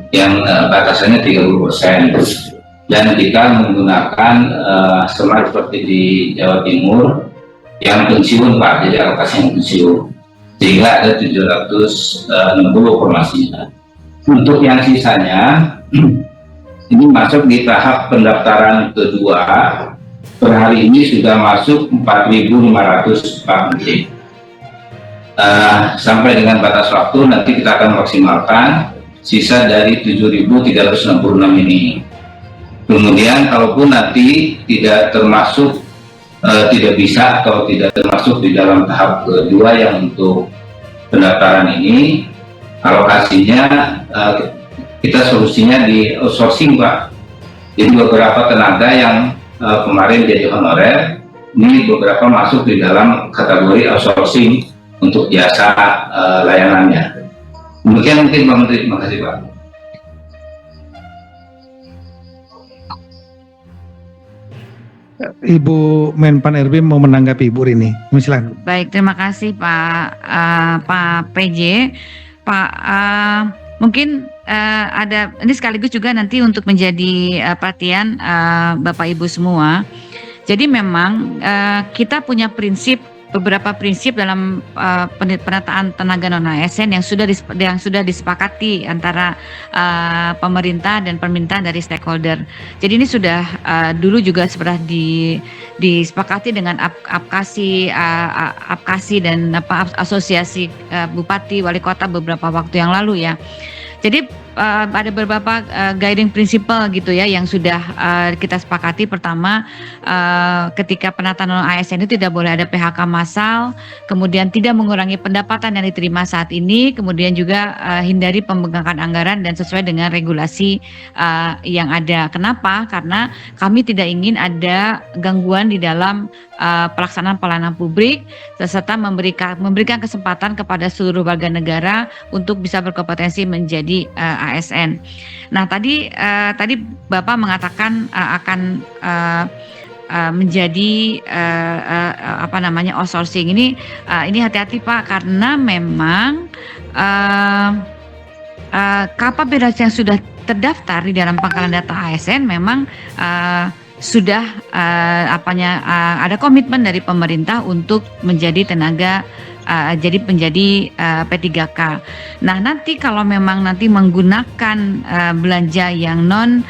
yang batasannya 30%, dan kita menggunakan sama seperti di Jawa Timur yang pensiun Pak, jadi alokasi yang pensiun, sehingga ada 760 formasinya. Untuk yang sisanya ini masuk di tahap pendaftaran kedua. Per hari ini sudah masuk 4.500 Pak Menteri. Sampai dengan batas waktu nanti kita akan maksimalkan sisa dari 7.366 ini. Kemudian kalaupun nanti tidak termasuk tidak bisa atau tidak termasuk di dalam tahap kedua yang untuk pendaftaran ini, alokasinya kita solusinya di outsourcing Pak. Jadi beberapa tenaga yang kemarin jadi honorer ini beberapa masuk di dalam kategori outsourcing untuk jasa layanannya. Demikian mungkin Pak Menteri. Terima kasih Pak. Ibu Menpan RB mau menanggapi Ibu Rini. Silakan. Baik, terima kasih Pak PJ. Pak, mungkin ada ini sekaligus juga nanti untuk menjadi perhatian Bapak Ibu semua. Jadi memang kita punya beberapa prinsip dalam penataan tenaga non ASN yang sudah disepakati antara pemerintah dan permintaan dari stakeholder. Jadi ini sudah dulu juga sudah disepakati dengan APKASI dan asosiasi bupati wali kota beberapa waktu yang lalu ya. Jadi ada beberapa guiding principle gitu ya yang sudah kita sepakati. Pertama, ketika penataan non ASN itu tidak boleh ada PHK massal, kemudian tidak mengurangi pendapatan yang diterima saat ini, kemudian juga hindari pembengkakan anggaran dan sesuai dengan regulasi yang ada. Kenapa? Karena kami tidak ingin ada gangguan di dalam pelaksanaan pelayanan publik, serta memberikan kesempatan kepada seluruh warga negara untuk bisa berkompetensi menjadi ASN. Nah tadi Bapak mengatakan akan menjadi outsourcing ini hati-hati Pak, karena memang kapabilitas yang sudah terdaftar di dalam pangkalan data ASN memang sudah ada komitmen dari pemerintah untuk menjadi tenaga jadi menjadi P3K. Nah, nanti kalau memang nanti menggunakan belanja yang non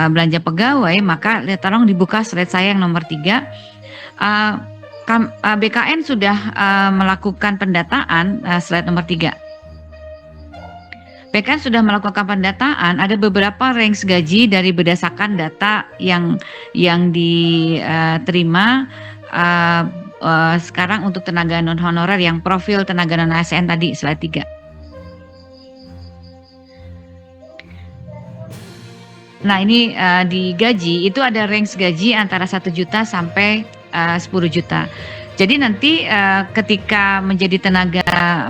belanja pegawai, maka tolong dibuka slide saya yang nomor 3. BKN sudah melakukan pendataan, slide nomor 3. BKN sudah melakukan pendataan, ada beberapa range gaji dari berdasarkan data yang diterima sekarang untuk tenaga non honorer yang profil tenaga non ASN tadi, slide 3. Nah, ini di gaji itu ada range gaji antara 1 juta sampai 10 juta. Jadi nanti ketika menjadi tenaga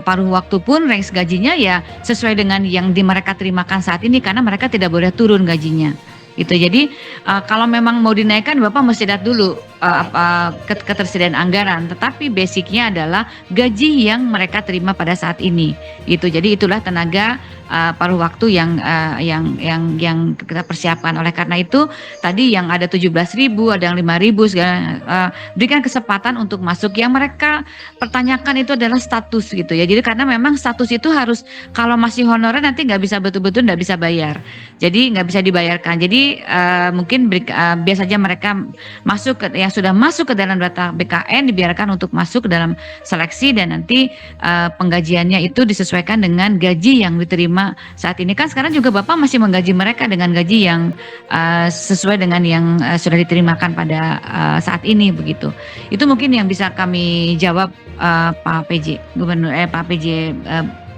paruh waktu pun range gajinya ya sesuai dengan yang mereka terimakan saat ini, karena mereka tidak boleh turun gajinya. Gitu. Jadi kalau memang mau dinaikkan, Bapak mesti lihat dulu ketersediaan anggaran. Tetapi basicnya adalah gaji yang mereka terima pada saat ini. Gitu. Jadi itulah tenaga paruh waktu yang kita persiapkan. Oleh karena itu tadi yang ada 17.000, ada yang 5.000 segala, berikan kesempatan untuk masuk. Yang mereka pertanyakan itu adalah status gitu ya. Jadi karena memang status itu harus, kalau masih honorer nanti nggak bisa betul-betul nggak bisa bayar. Jadi nggak bisa dibayarkan. Jadi mungkin biasa saja mereka masuk yang sudah masuk ke dalam data BKN dibiarkan untuk masuk ke dalam seleksi, dan nanti penggajiannya itu disesuaikan dengan gaji yang diterima saat ini. Kan sekarang juga Bapak masih menggaji mereka dengan gaji yang sesuai dengan yang sudah diterimakan pada saat ini begitu. Itu mungkin yang bisa kami jawab Pak PJ Gubernur Pak PJ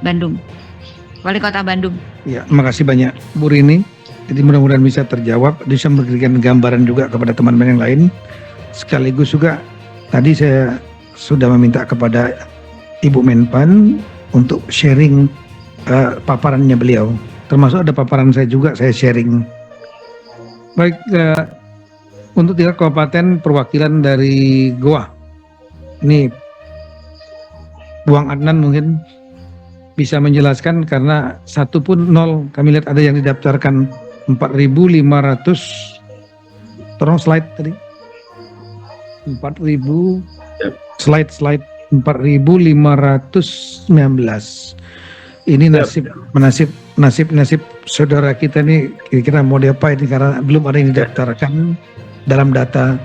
Bandung, Wali Kota Bandung. Ya, makasih banyak Bu Rini. Jadi mudah-mudahan bisa terjawab, bisa memberikan gambaran juga kepada teman-teman yang lain. Sekaligus juga tadi saya sudah meminta kepada Ibu Menpan untuk sharing paparannya beliau. Termasuk ada paparan saya juga, saya sharing. Baik, untuk 3 kabupaten perwakilan dari Goa. Ini Buang Adnan mungkin bisa menjelaskan, karena satu pun nol. Kami lihat ada yang didaftarkan 4.500. Tolong slide tadi. 4.000 slide 4.519. Ini nasib saudara kita nih, kira-kira mau diapa ini, karena belum ada yang didaftarkan dalam data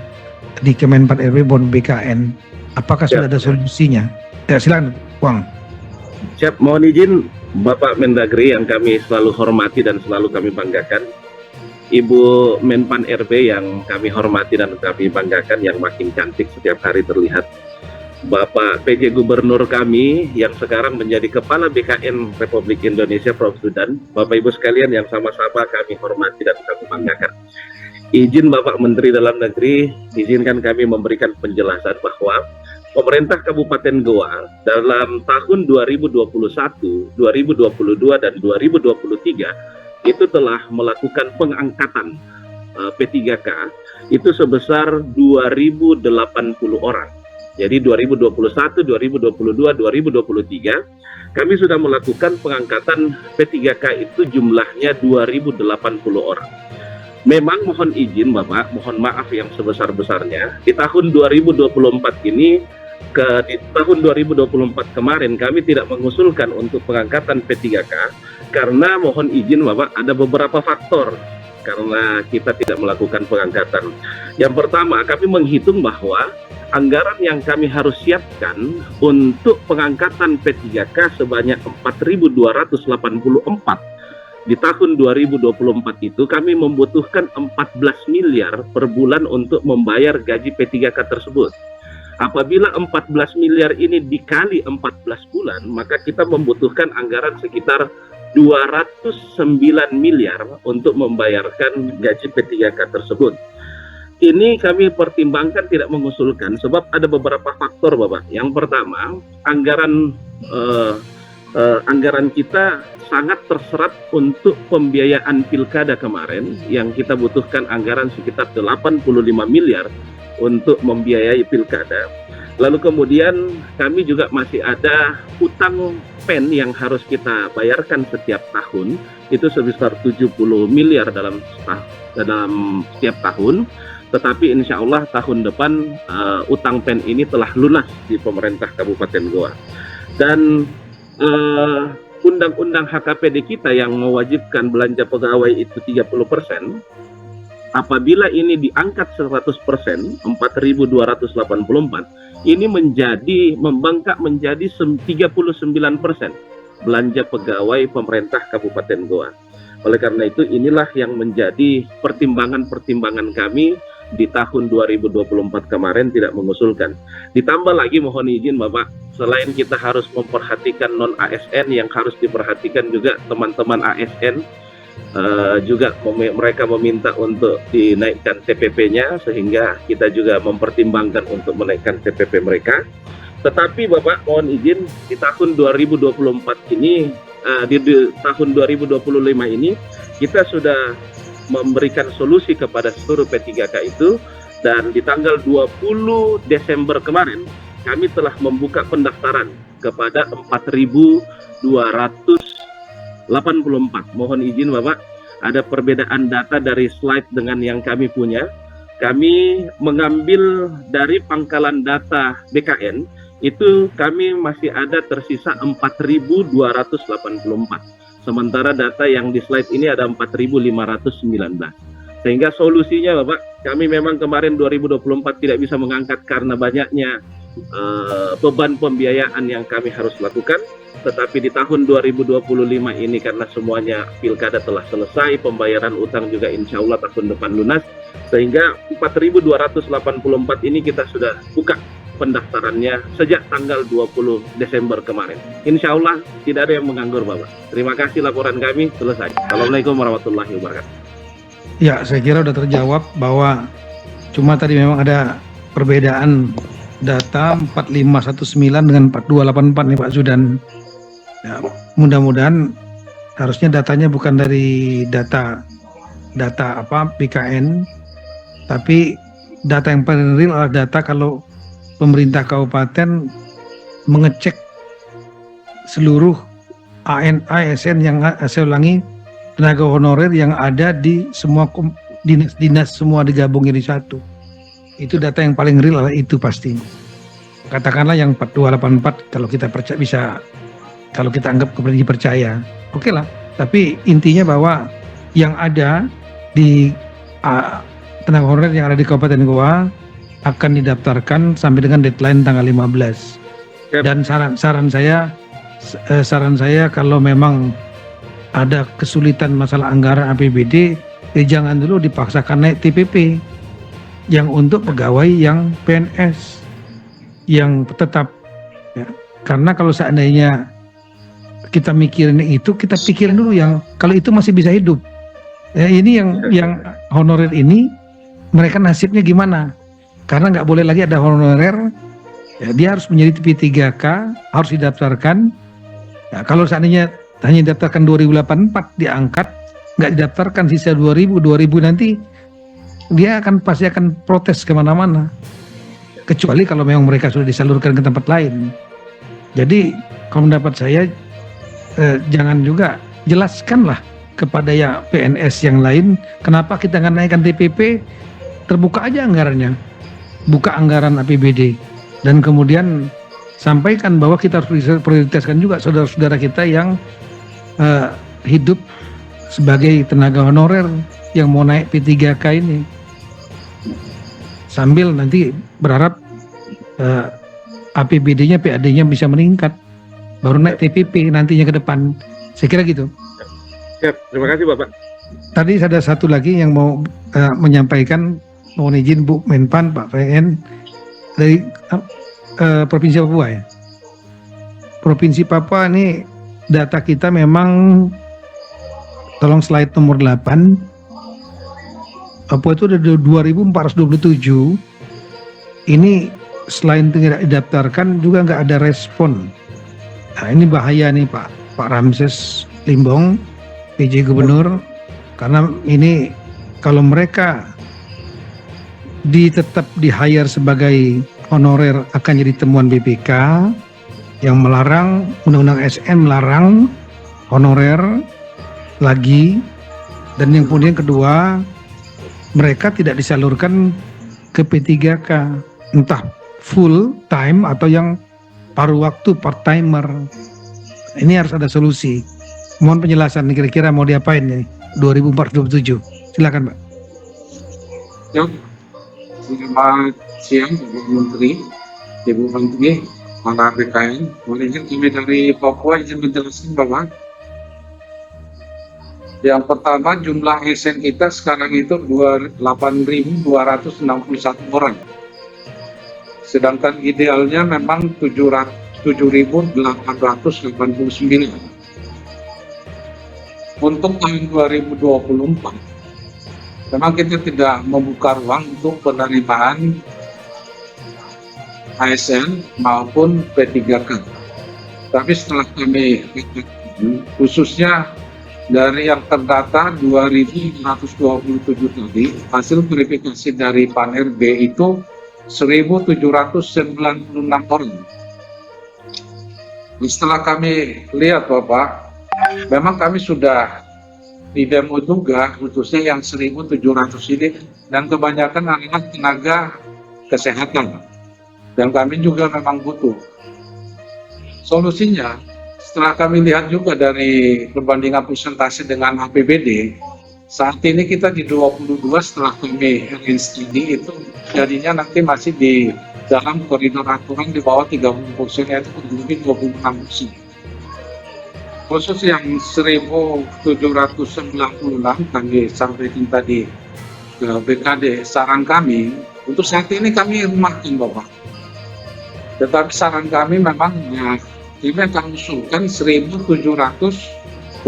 di Kemenpan RB maupun BKN. Apakah sudah ada solusinya? Ya, silakan, Bang. Siap, mohon izin Bapak Mendagri yang kami selalu hormati dan selalu kami banggakan, Ibu Menpan RB yang kami hormati dan kami banggakan, yang makin cantik setiap hari terlihat, Bapak PJ Gubernur kami yang sekarang menjadi Kepala BKN Republik Indonesia, Prof. Sudan, Bapak Ibu sekalian yang sama-sama kami hormati dan kami banggakan. Izin Bapak Menteri Dalam Negeri, izinkan kami memberikan penjelasan bahwa pemerintah Kabupaten Goa dalam tahun 2021, 2022, dan 2023 itu telah melakukan pengangkatan P3K itu sebesar 2.080 orang. Jadi 2021, 2022, 2023 kami sudah melakukan pengangkatan P3K itu jumlahnya 2.080 orang. Memang mohon izin Bapak, mohon maaf yang sebesar-besarnya, di tahun 2024 ini, di tahun 2024 kemarin kami tidak mengusulkan untuk pengangkatan P3K karena mohon izin Bapak ada beberapa faktor karena kita tidak melakukan pengangkatan. Yang pertama, kami menghitung bahwa anggaran yang kami harus siapkan untuk pengangkatan P3K sebanyak 4.284 di tahun 2024 itu kami membutuhkan 14 miliar per bulan untuk membayar gaji P3K tersebut. Apabila 14 miliar ini dikali 14 bulan, maka kita membutuhkan anggaran sekitar 209 miliar untuk membayarkan gaji P3K tersebut. Ini kami pertimbangkan tidak mengusulkan sebab ada beberapa faktor Bapak. Yang pertama, anggaran kita sangat terserat untuk pembiayaan pilkada kemarin yang kita butuhkan anggaran sekitar 85 miliar untuk membiayai pilkada. Lalu kemudian kami juga masih ada utang PEN yang harus kita bayarkan setiap tahun, itu sebesar 70 miliar dalam setiap tahun. tetapi insya Allah tahun depan utang PEN ini telah lunas di pemerintah Kabupaten Goa. Dan undang-undang HKPD kita yang mewajibkan belanja pegawai itu 30%, apabila ini diangkat 100%, 4.284, ini membengkak menjadi 39% belanja pegawai pemerintah Kabupaten Goa. Oleh karena itu, inilah yang menjadi pertimbangan-pertimbangan kami di tahun 2024 kemarin tidak mengusulkan. Ditambah lagi, mohon izin Bapak, selain kita harus memperhatikan non-ASN, yang harus diperhatikan juga teman-teman ASN, juga mereka meminta untuk dinaikkan TPP-nya, sehingga kita juga mempertimbangkan untuk menaikkan TPP mereka. Tetapi Bapak, mohon izin, di tahun 2024 ini, di tahun 2025 ini, kita sudah memberikan solusi kepada seluruh P3K itu, dan di tanggal 20 Desember kemarin kami telah membuka pendaftaran kepada 4.284. Mohon izin Bapak, ada perbedaan data dari slide dengan yang kami punya. Kami mengambil dari pangkalan data BKN, itu kami masih ada tersisa 4.284. Sementara data yang di slide ini ada 4.519. Sehingga solusinya Bapak, kami memang kemarin 2024 tidak bisa mengangkat karena banyaknya beban pembiayaan yang kami harus lakukan. Tetapi di tahun 2025 ini karena semuanya pilkada telah selesai, pembayaran utang juga insya Allah tahun depan lunas. Sehingga 4.284 ini kita sudah buka pendaftarannya sejak tanggal 20 Desember kemarin. Insya Allah tidak ada yang menganggur Bapak. Terima kasih, laporan kami selesai. Assalamualaikum warahmatullahi wabarakatuh. Ya, saya kira sudah terjawab bahwa cuma tadi memang ada perbedaan data 4519 dengan 4284 nih Pak Zudan. Ya, mudah-mudahan harusnya datanya bukan dari data BKN, tapi data yang paling real adalah data kalau pemerintah kabupaten mengecek seluruh ASN yang saya ulangi, tenaga honorer yang ada di semua dinas semua digabungin di satu. Itu data yang paling real adalah itu pasti. Katakanlah yang 4284 kalau kita percaya kalau kita anggap kemudian dipercaya, oke lah. Tapi intinya bahwa yang ada di tenaga honorer yang ada di Kabupaten Goa akan didaftarkan sampai dengan deadline tanggal 15. Dan saran saya kalau memang ada kesulitan masalah anggaran APBD, jangan dulu dipaksakan naik TPP yang untuk pegawai yang PNS yang tetap ya. Karena kalau seandainya kita mikirin itu, kita pikirin dulu yang kalau itu masih bisa hidup ya, ini yang honorer ini mereka nasibnya gimana. Karena nggak boleh lagi ada honorer, ya, dia harus menjadi P3K, harus didaftarkan. Ya, kalau seandainya hanya didaftarkan 2084 diangkat, nggak didaftarkan sisa 2000 nanti dia pasti akan protes kemana-mana. Kecuali kalau memang mereka sudah disalurkan ke tempat lain. Jadi kalau mendapat saya jangan juga jelaskanlah kepada ya PNS yang lain kenapa kita nggak naikkan TPP, terbuka aja anggarannya. Buka anggaran APBD dan kemudian sampaikan bahwa kita harus prioritaskan juga saudara-saudara kita yang hidup sebagai tenaga honorer yang mau naik P3K ini, sambil nanti berharap APBD-nya, PAD-nya bisa meningkat, baru naik TPP nantinya ke depan. Saya kira gitu. Siap, terima kasih Bapak. Tadi ada satu lagi yang mau menyampaikan. Mohon izin Bu Menpan, Pak PN dari Provinsi Papua ya. Provinsi Papua ini data kita memang, tolong slide nomor 8. Papua itu ada 2.427. Ini selain tidak didaftarkan juga nggak ada respon. Nah ini bahaya nih Pak Ramses Limbong, PJ Gubernur, karena ini kalau mereka tetap di-hire sebagai honorer akan jadi temuan BPK yang melarang, Undang-Undang SN melarang honorer lagi. Dan yang kemudian kedua, mereka tidak disalurkan ke P3K, entah full time atau yang paruh waktu part timer. Ini harus ada solusi. Mohon penjelasan nih, kira-kira mau diapain nih 2027. Silakan Pak. Ya, selamat siang Ibu Menteri, para BKN. Boleh izin kami dari Papua izin menjelaskan Bapak. Yang pertama, jumlah ASN kita sekarang itu 8.261 orang. Sedangkan idealnya memang 7.889. Untuk tahun 2024, memang kita tidak membuka ruang untuk penerimaan ASN maupun P3K. Tapi setelah kami khususnya dari yang terdata 2.127 tadi, hasil verifikasi dari Pan RB itu 1.796 orang. Setelah kami lihat Bapak, memang kami sudah di demo juga, khususnya yang 1.700 ini, dan kebanyakan adalah tenaga kesehatan. Dan kami juga memang butuh. Solusinya, setelah kami lihat juga dari perbandingan persentase dengan APBD, saat ini kita di 22 setelah kami studi itu jadinya nanti masih di dalam koridor aturan di bawah 30%, yaitu kurang lebih 26%. Khusus yang 1.796 kami sampaikan tadi ke BKD, saran kami untuk saat ini kami rumahkan Bapak. Tetapi saran kami memang ya, ini akan usulkan 1.796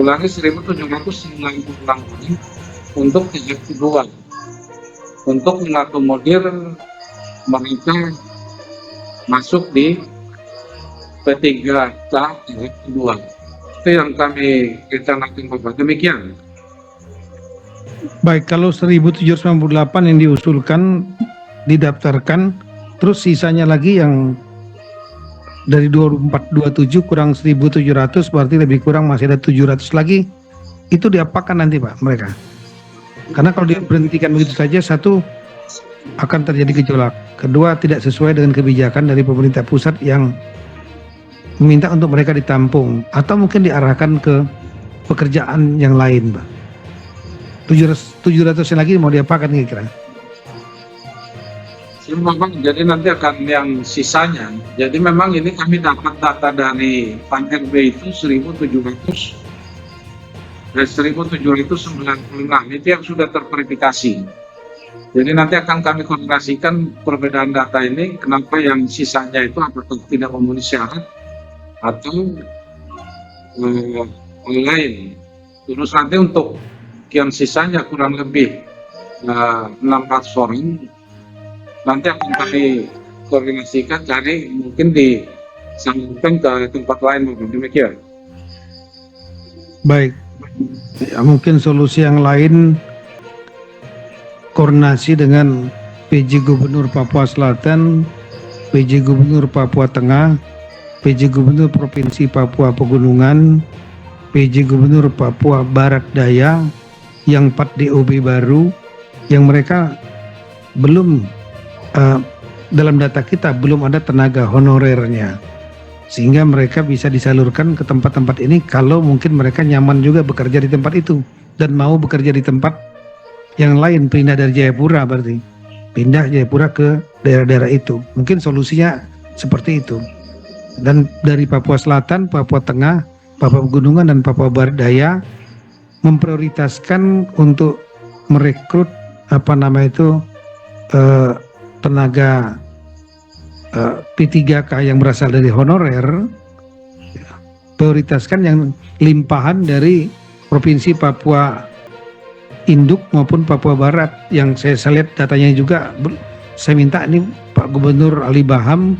untuk tahap kedua, untuk mengakomodir mereka masuk di P3K tahap kedua. Itu yang kami rencanakan Bapak. Demikian. Baik, kalau 1.798 yang diusulkan didaftarkan, terus sisanya lagi yang dari 2427 kurang 1.700, berarti lebih kurang masih ada 700 lagi. Itu diapakan nanti Pak mereka? Karena kalau diberhentikan begitu saja, satu, akan terjadi gejolak. Kedua, tidak sesuai dengan kebijakan dari pemerintah pusat yang meminta untuk mereka ditampung atau mungkin diarahkan ke pekerjaan yang lain Pak. 700 lagi mau diapakan kira-kira? Jadi nanti akan yang sisanya. Jadi memang ini kami dapat data dari Pan RB itu 1.700 dan 1.796 itu yang sudah terverifikasi. Jadi nanti akan kami koordinasikan perbedaan data ini, kenapa yang sisanya itu apakah tidak memenuhi syarat atau lain. Terus nanti untuk yang sisanya kurang lebih 600 orang, nanti akan kami koordinasikan cari mungkin disambungkan ke tempat lain. Demikian. Baik, ya, mungkin solusi yang lain koordinasi dengan PJ Gubernur Papua Selatan, PJ Gubernur Papua Tengah, PJ Gubernur Provinsi Papua Pegunungan, PJ Gubernur Papua Barat Daya, yang 4 DOB baru, yang mereka belum dalam data kita belum ada tenaga honorernya, sehingga mereka bisa disalurkan ke tempat-tempat ini kalau mungkin mereka nyaman juga bekerja di tempat itu dan mau bekerja di tempat yang lain, pindah dari Jayapura, berarti pindah Jayapura ke daerah-daerah itu. Mungkin solusinya seperti itu. Dan dari Papua Selatan, Papua Tengah, Papua Pegunungan dan Papua Barat Daya memprioritaskan untuk merekrut tenaga P3K yang berasal dari honorer, prioritaskan yang limpahan dari Provinsi Papua Induk maupun Papua Barat. Yang saya lihat datanya juga, saya minta ini Pak Gubernur Ali Baham,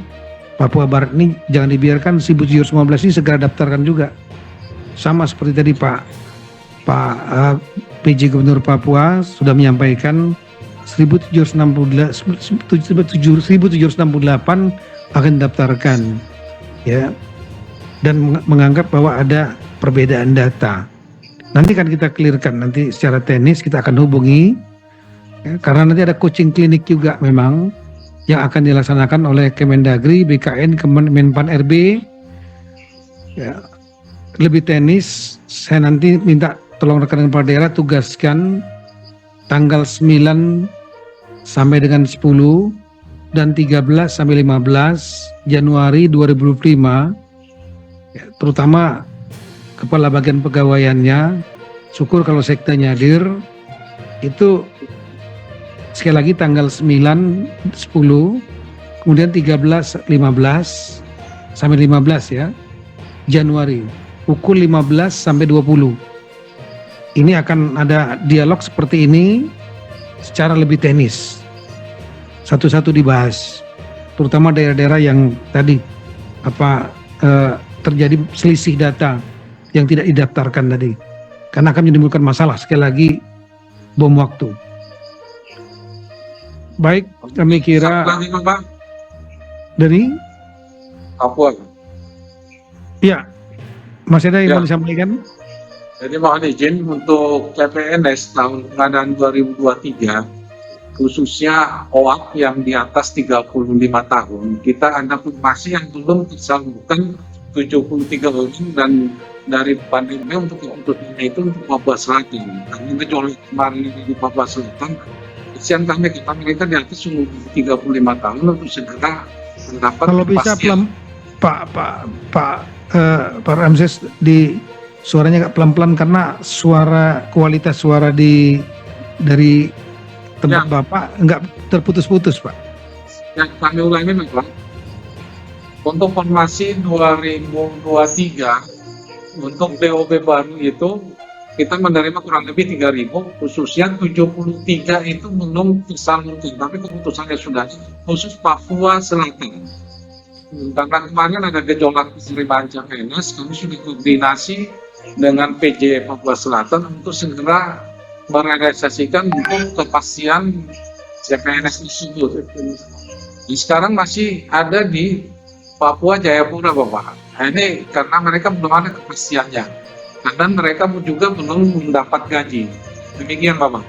Papua Barat ini jangan dibiarkan 1.715 ini segera daftarkan juga. Sama seperti tadi Pak PJ Gubernur Papua sudah menyampaikan 1.768 akan daftarkan, ya, dan menganggap bahwa ada perbedaan data. Nanti kan kita clearkan, nanti secara teknis kita akan hubungi Ya, karena nanti ada coaching klinik juga memang yang akan dilaksanakan oleh Kemendagri, BKN, Menpan RB. Ya, lebih teknis, saya nanti minta tolong rekan kepala daerah tugaskan tanggal 9 sampai dengan 10 dan 13 sampai 15 Januari 2025, ya, terutama kepala bagian pegawaiannya, syukur kalau sektanya hadir, itu sekali lagi tanggal 9, 10, kemudian 13, 15 sampai 15 ya Januari, pukul 15 sampai 20. Ini akan ada dialog seperti ini secara lebih teknis. Satu-satu dibahas, terutama daerah-daerah yang tadi terjadi selisih data yang tidak didaftarkan tadi. Karena akan menimbulkan masalah, sekali lagi bom waktu. Baik, kami kira Satu lagi, Pak, dari Papua. ya, masih ada yang Ya. mau disampaikan? Jadi mohon izin untuk CPNS tahun pengadaan 2023, khususnya OAK yang di atas 35 tahun, kita ada formasi yang belum tersalurkan 73 orang, dan dari pandemi untuk itu untuk Papua Selatan. Kami mencolok kemarin di Papua Selatan, kesian kami kita mereka di atas umur 35 tahun untuk segera mendapat Kalau bisa kepastian. Pak Ramses, di suaranya agak pelan-pelan karena kualitas suara dari tempat Ya. Bapak enggak terputus-putus, Pak. Yang kami ulangi Pak, untuk formasi 2023 untuk DOB baru itu kita menerima kurang lebih 3.000, khususnya 73 itu belum tersalurkan, tapi keputusannya sudah, khusus Papua Selatan. Karena kemarin ada gejolak penerimaan CPNS, kami sudah koordinasi dengan PJ Papua Selatan untuk segera merealisasikan untuk kepastian CPNS tersebut. Sekarang masih ada di Papua Jayapura, Bapak. Nah, ini karena mereka belum ada kepastiannya, karena mereka juga belum mendapat gaji. Demikian, Bapak.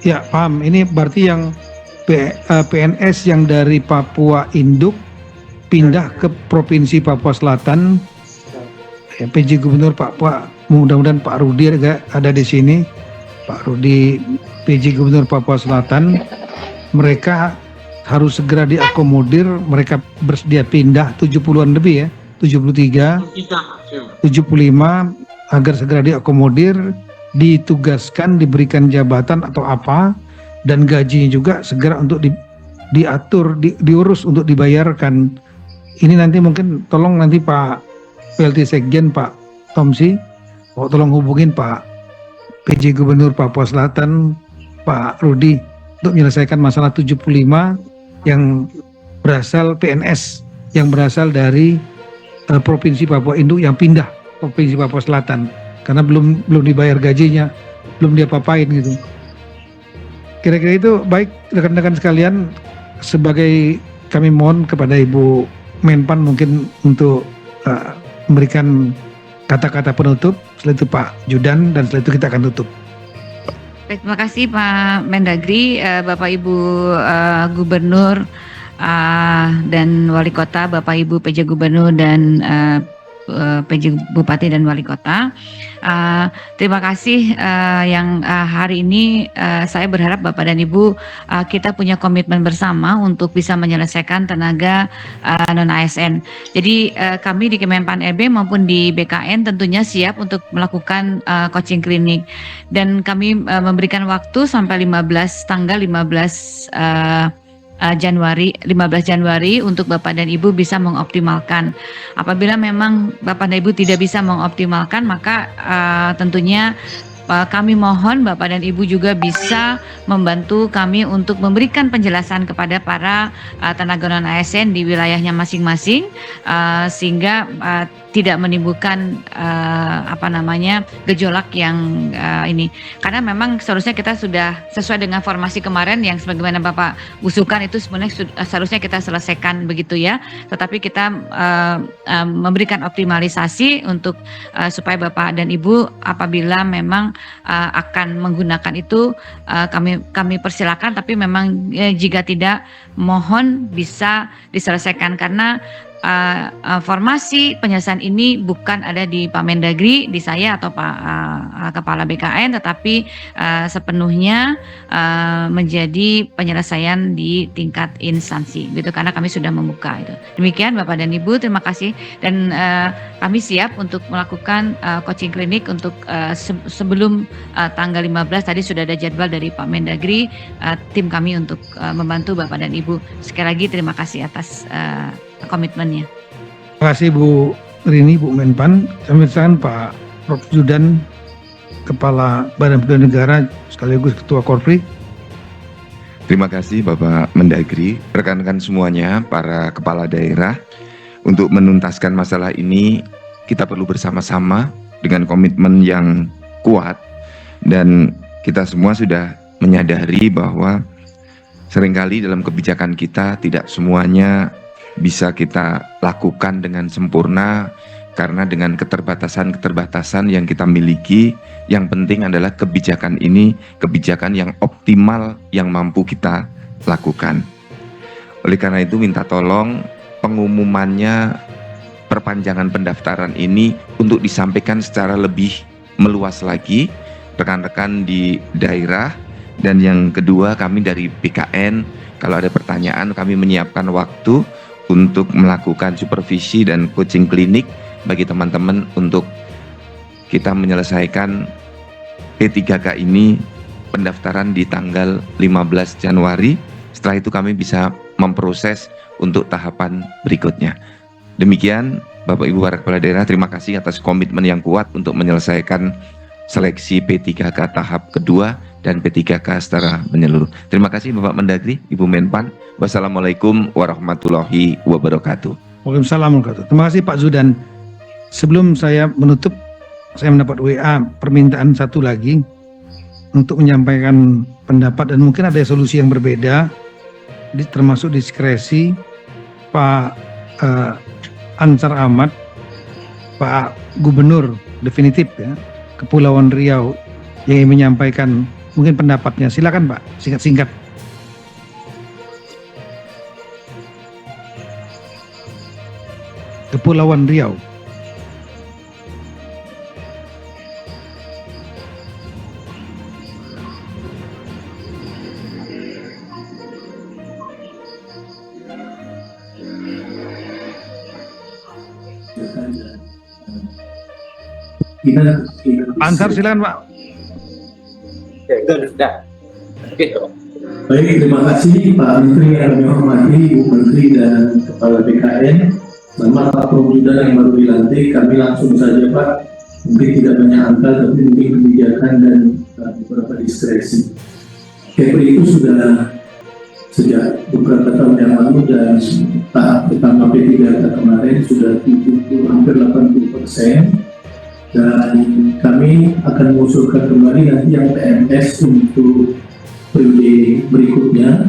Ya, paham. Ini berarti yang PNS yang dari Papua Induk pindah ke Provinsi Papua Selatan. Ya, PJ Gubernur Papua, mudah-mudahan Pak Rudi ada di sini. Pak Rudi, PJ Gubernur Papua Selatan, mereka harus segera diakomodir. Mereka bersedia pindah 70-an lebih ya, 73, 75, agar segera diakomodir, ditugaskan, diberikan jabatan atau apa, dan gajinya juga segera untuk diatur, diurus untuk dibayarkan. Ini nanti mungkin tolong nanti Pak PLT Sekjen Pak Tomsi, tolong hubungin Pak PJ Gubernur Papua Selatan Pak Rudi untuk menyelesaikan masalah 75 yang berasal PNS yang berasal dari Provinsi Papua Induk yang pindah Provinsi Papua Selatan karena belum dibayar gajinya, belum dia papain gitu. Kira-kira itu. Baik rekan-rekan sekalian, sebagai kami mohon kepada Ibu Menpan mungkin untuk memberikan kata-kata penutup, setelah itu Pak Judan, dan setelah itu kita akan tutup. Baik, terima kasih Pak Mendagri, Bapak Ibu Gubernur dan Wali Kota, Bapak Ibu PJ Gubernur dan PJ Bupati dan Wali Kota. Terima kasih yang hari ini saya berharap Bapak dan Ibu kita punya komitmen bersama untuk bisa menyelesaikan tenaga non-ASN. Jadi kami di Kemenpan RB maupun di BKN tentunya siap untuk melakukan coaching klinik, dan kami memberikan waktu sampai tanggal 15 Januari untuk Bapak dan Ibu bisa mengoptimalkan. Apabila memang Bapak dan Ibu tidak bisa mengoptimalkan, maka tentunya kami mohon Bapak dan Ibu juga bisa membantu kami untuk memberikan penjelasan kepada para tenaga non-ASN di wilayahnya masing-masing, sehingga tidak menimbulkan gejolak yang ini, karena memang seharusnya kita sudah sesuai dengan formasi kemarin yang sebagaimana Bapak usulkan itu sebenarnya seharusnya kita selesaikan begitu ya, tetapi kita memberikan optimalisasi untuk supaya Bapak dan Ibu apabila memang akan menggunakan itu kami persilakan, tapi memang jika tidak mohon bisa diselesaikan karena formasi penyelesaian ini bukan ada di Pak Mendagri, di saya atau Pak Kepala BKN, tetapi sepenuhnya menjadi penyelesaian di tingkat instansi, gitu, karena kami sudah membuka itu. Demikian Bapak dan Ibu, terima kasih, dan kami siap untuk melakukan coaching klinik untuk sebelum tanggal 15 tadi sudah ada jadwal dari Pak Mendagri, tim kami untuk membantu Bapak dan Ibu. Sekali lagi terima kasih atas komitmennya. Terima kasih Bu Rini, Bu Menpan. Kami persilakan Pak Prof. Zudan, Kepala Badan Penduduk Negara sekaligus Ketua Korpri. Terima kasih Bapak Mendagri, rekan-rekan semuanya, para kepala daerah. Untuk menuntaskan masalah ini, kita perlu bersama-sama dengan komitmen yang kuat, dan kita semua sudah menyadari bahwa seringkali dalam kebijakan kita tidak semuanya bisa kita lakukan dengan sempurna karena dengan keterbatasan-keterbatasan yang kita miliki. Yang penting adalah kebijakan ini kebijakan yang optimal yang mampu kita lakukan. Oleh karena itu minta tolong pengumumannya perpanjangan pendaftaran ini untuk disampaikan secara lebih meluas lagi rekan-rekan di daerah. Dan yang kedua, kami dari BKN kalau ada pertanyaan kami menyiapkan waktu untuk melakukan supervisi dan coaching klinik bagi teman-teman untuk kita menyelesaikan P3K ini pendaftaran di tanggal 15 Januari. Setelah itu kami bisa memproses untuk tahapan berikutnya. Demikian Bapak Ibu para kepala daerah, terima kasih atas komitmen yang kuat untuk menyelesaikan seleksi P3K tahap kedua dan P3K secara menyeluruh. Terima kasih Bapak Mendagri, Ibu Menpan. Wassalamualaikum warahmatullahi wabarakatuh. Waalaikumsalam warahmatullahi wabarakatuh. Terima kasih Pak Zudan. Sebelum saya menutup, saya mendapat WA permintaan satu lagi untuk menyampaikan pendapat dan mungkin ada solusi yang berbeda, termasuk diskresi Pak Ansar Ahmad, Pak Gubernur definitif ya, Kepulauan Riau, yang ingin menyampaikan mungkin pendapatnya. Silakan Pak, singkat-singkat. Kepulauan Riau. Ansar, silakan Pak. Baik, terima kasih Pak Menteri yang kami hormati, Bu Menteri dan Kepala BKN. Selamat Pak Prof. Zudan yang baru dilantik. Kami langsung saja Pak, mungkin tidak banyak angka tapi mungkin kebijakan dan beberapa diskresi. Kepri itu sudah sejak beberapa tahun yang lalu dan tahap pertama P3K kemarin sudah 70, hampir 80%. Dan kami akan mengusulkan kembali nanti yang PMS untuk periode berikutnya.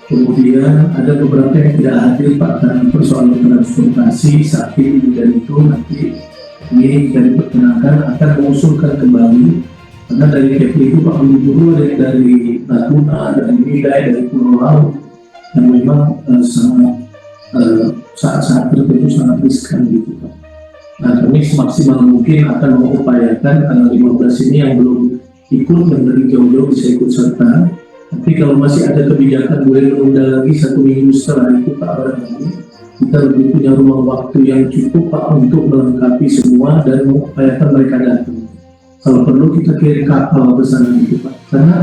Kemudian ada beberapa yang tidak hadir Pak karena persoalan transportasi, sakit dan itu nanti ini dari perkenakan akan mengusulkan kembali karena dari Kepri itu Pak Gubernur ada dari Natuna, dari Midai, dari Pulau Laut yang memang saat-saat tertentu sangat riskan gitu Pak. Nah, kami semaksimal mungkin akan mengupayakan tanggal 15 ini yang belum ikut dan dari jauh-jauh bisa ikut serta. Tapi kalau masih ada kebijakan boleh menunda lagi 1 minggu setelah itu Pak, barangkali kita lebih punya ruang waktu yang cukup Pak untuk melengkapi semua dan mengupayakan mereka datang. Kalau perlu kita kirim kapal ke sana itu Pak. Karena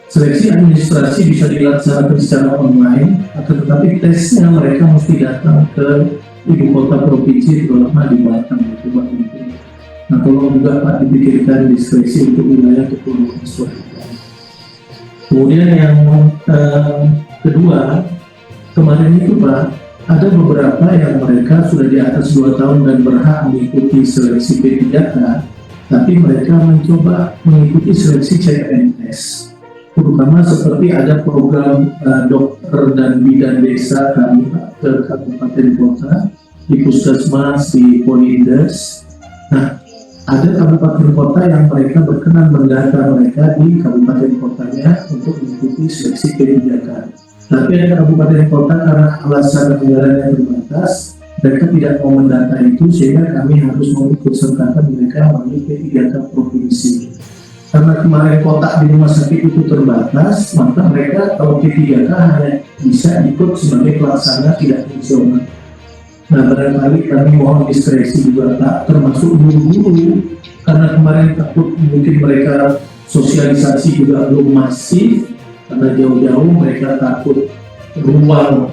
seleksi administrasi bisa dilaksanakan secara online, akan tetapi tesnya mereka mesti datang ke ibu kota provinsi terutama di Batam itu Pak. Nah, tolong juga Pak dipikirkan diskresi untuk wilayah kepulauan Sumatera. Kemudian yang kedua, kemarin itu Pak ada beberapa yang mereka sudah di atas 2 tahun dan berhak mengikuti seleksi P3K, tapi mereka mencoba mengikuti seleksi CPNS. Terutama seperti ada program dokter dan bidan desa kami ke kabupaten kota, di puskesmas, di Polindes. Nah, ada kabupaten kota yang mereka berkenan mendata mereka di kabupaten kotanya untuk mengikuti seleksi P3K. Tapi ada kabupaten kota karena alasan anggaran yang terbatas, mereka tidak mau mendata itu, sehingga kami harus mengikut sertakan mereka melalui P3K provinsi. Karena kemarin kotak di rumah sakit itu terbatas, maka mereka kalau P3K hanya bisa ikut sebagai pelaksana tidak fungsional. Nah, barangkali kami mohon diskresi juga Pak, termasuk guru-guru, karena kemarin takut mungkin mereka sosialisasi juga belum masif, karena jauh-jauh mereka takut ruang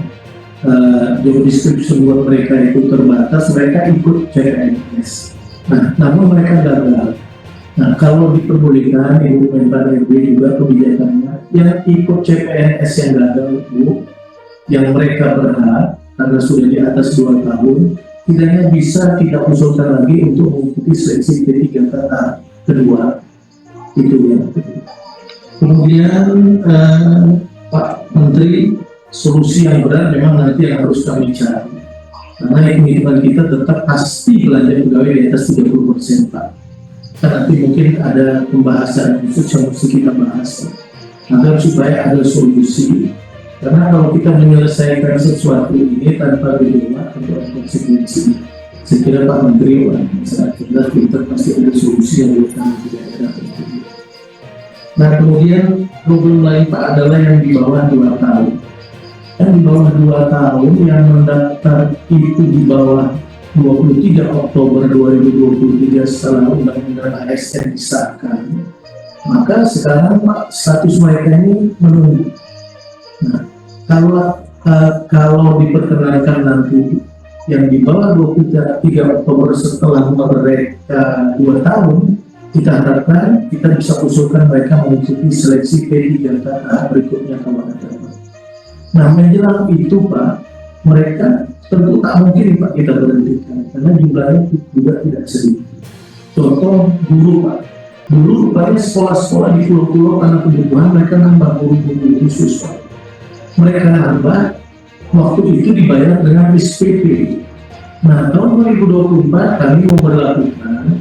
job description buat mereka itu terbatas, mereka ikut CPNS. Nah, namun mereka gagal. Nah, kalau diperbolehkan Ibu Menpan RB juga kebijakannya yang ikut CPNS yang gagal itu, yang mereka berhak karena sudah di atas 2 tahun, tidaknya bisa kita usulkan lagi untuk mengikuti seleksi P3K tahap kedua. Itu ya. Kemudian Pak Menteri, solusi yang berat memang nanti yang harus kami cari. Karena hitungan kita tetap pasti belanja pegawai di atas 30% Pak. Nanti mungkin ada pembahasan khusus yang mesti kita bahas agar supaya ada solusi, karena kalau kita menyelesaikan sesuatu ini tanpa gejolak tentu ada konsekuensi. Saya kira Pak Menteri sangat jelas kita pasti ada solusi yang akan tidak ada. Nah, kemudian problem lain Pak adalah yang di bawah 2 tahun. Yang di bawah 2 tahun yang mendaftar itu di bawah 23 Oktober 2023 setelah Undang-Undang ASN disahkan, maka sekarang Pak, status mereka ini menunggu. Nah, kalau diperkenankan nanti yang di bawah 23 Oktober setelah mereka 2 tahun, kita harapkan kita bisa usulkan mereka mengikuti seleksi P3K tahap berikutnya kalau ada. Nah, menjelang itu Pak, mereka tentu tak mungkin Pak kita berhentikan karena jumlahnya juga tidak sedikit. Contoh guru Pak, dulu rupanya sekolah-sekolah di pulau-pulau karena kebutuhan mereka nambah guru-guru khusus Pak. Mereka nambah, waktu itu dibayar dengan SPP. Nah, tahun 2024 kami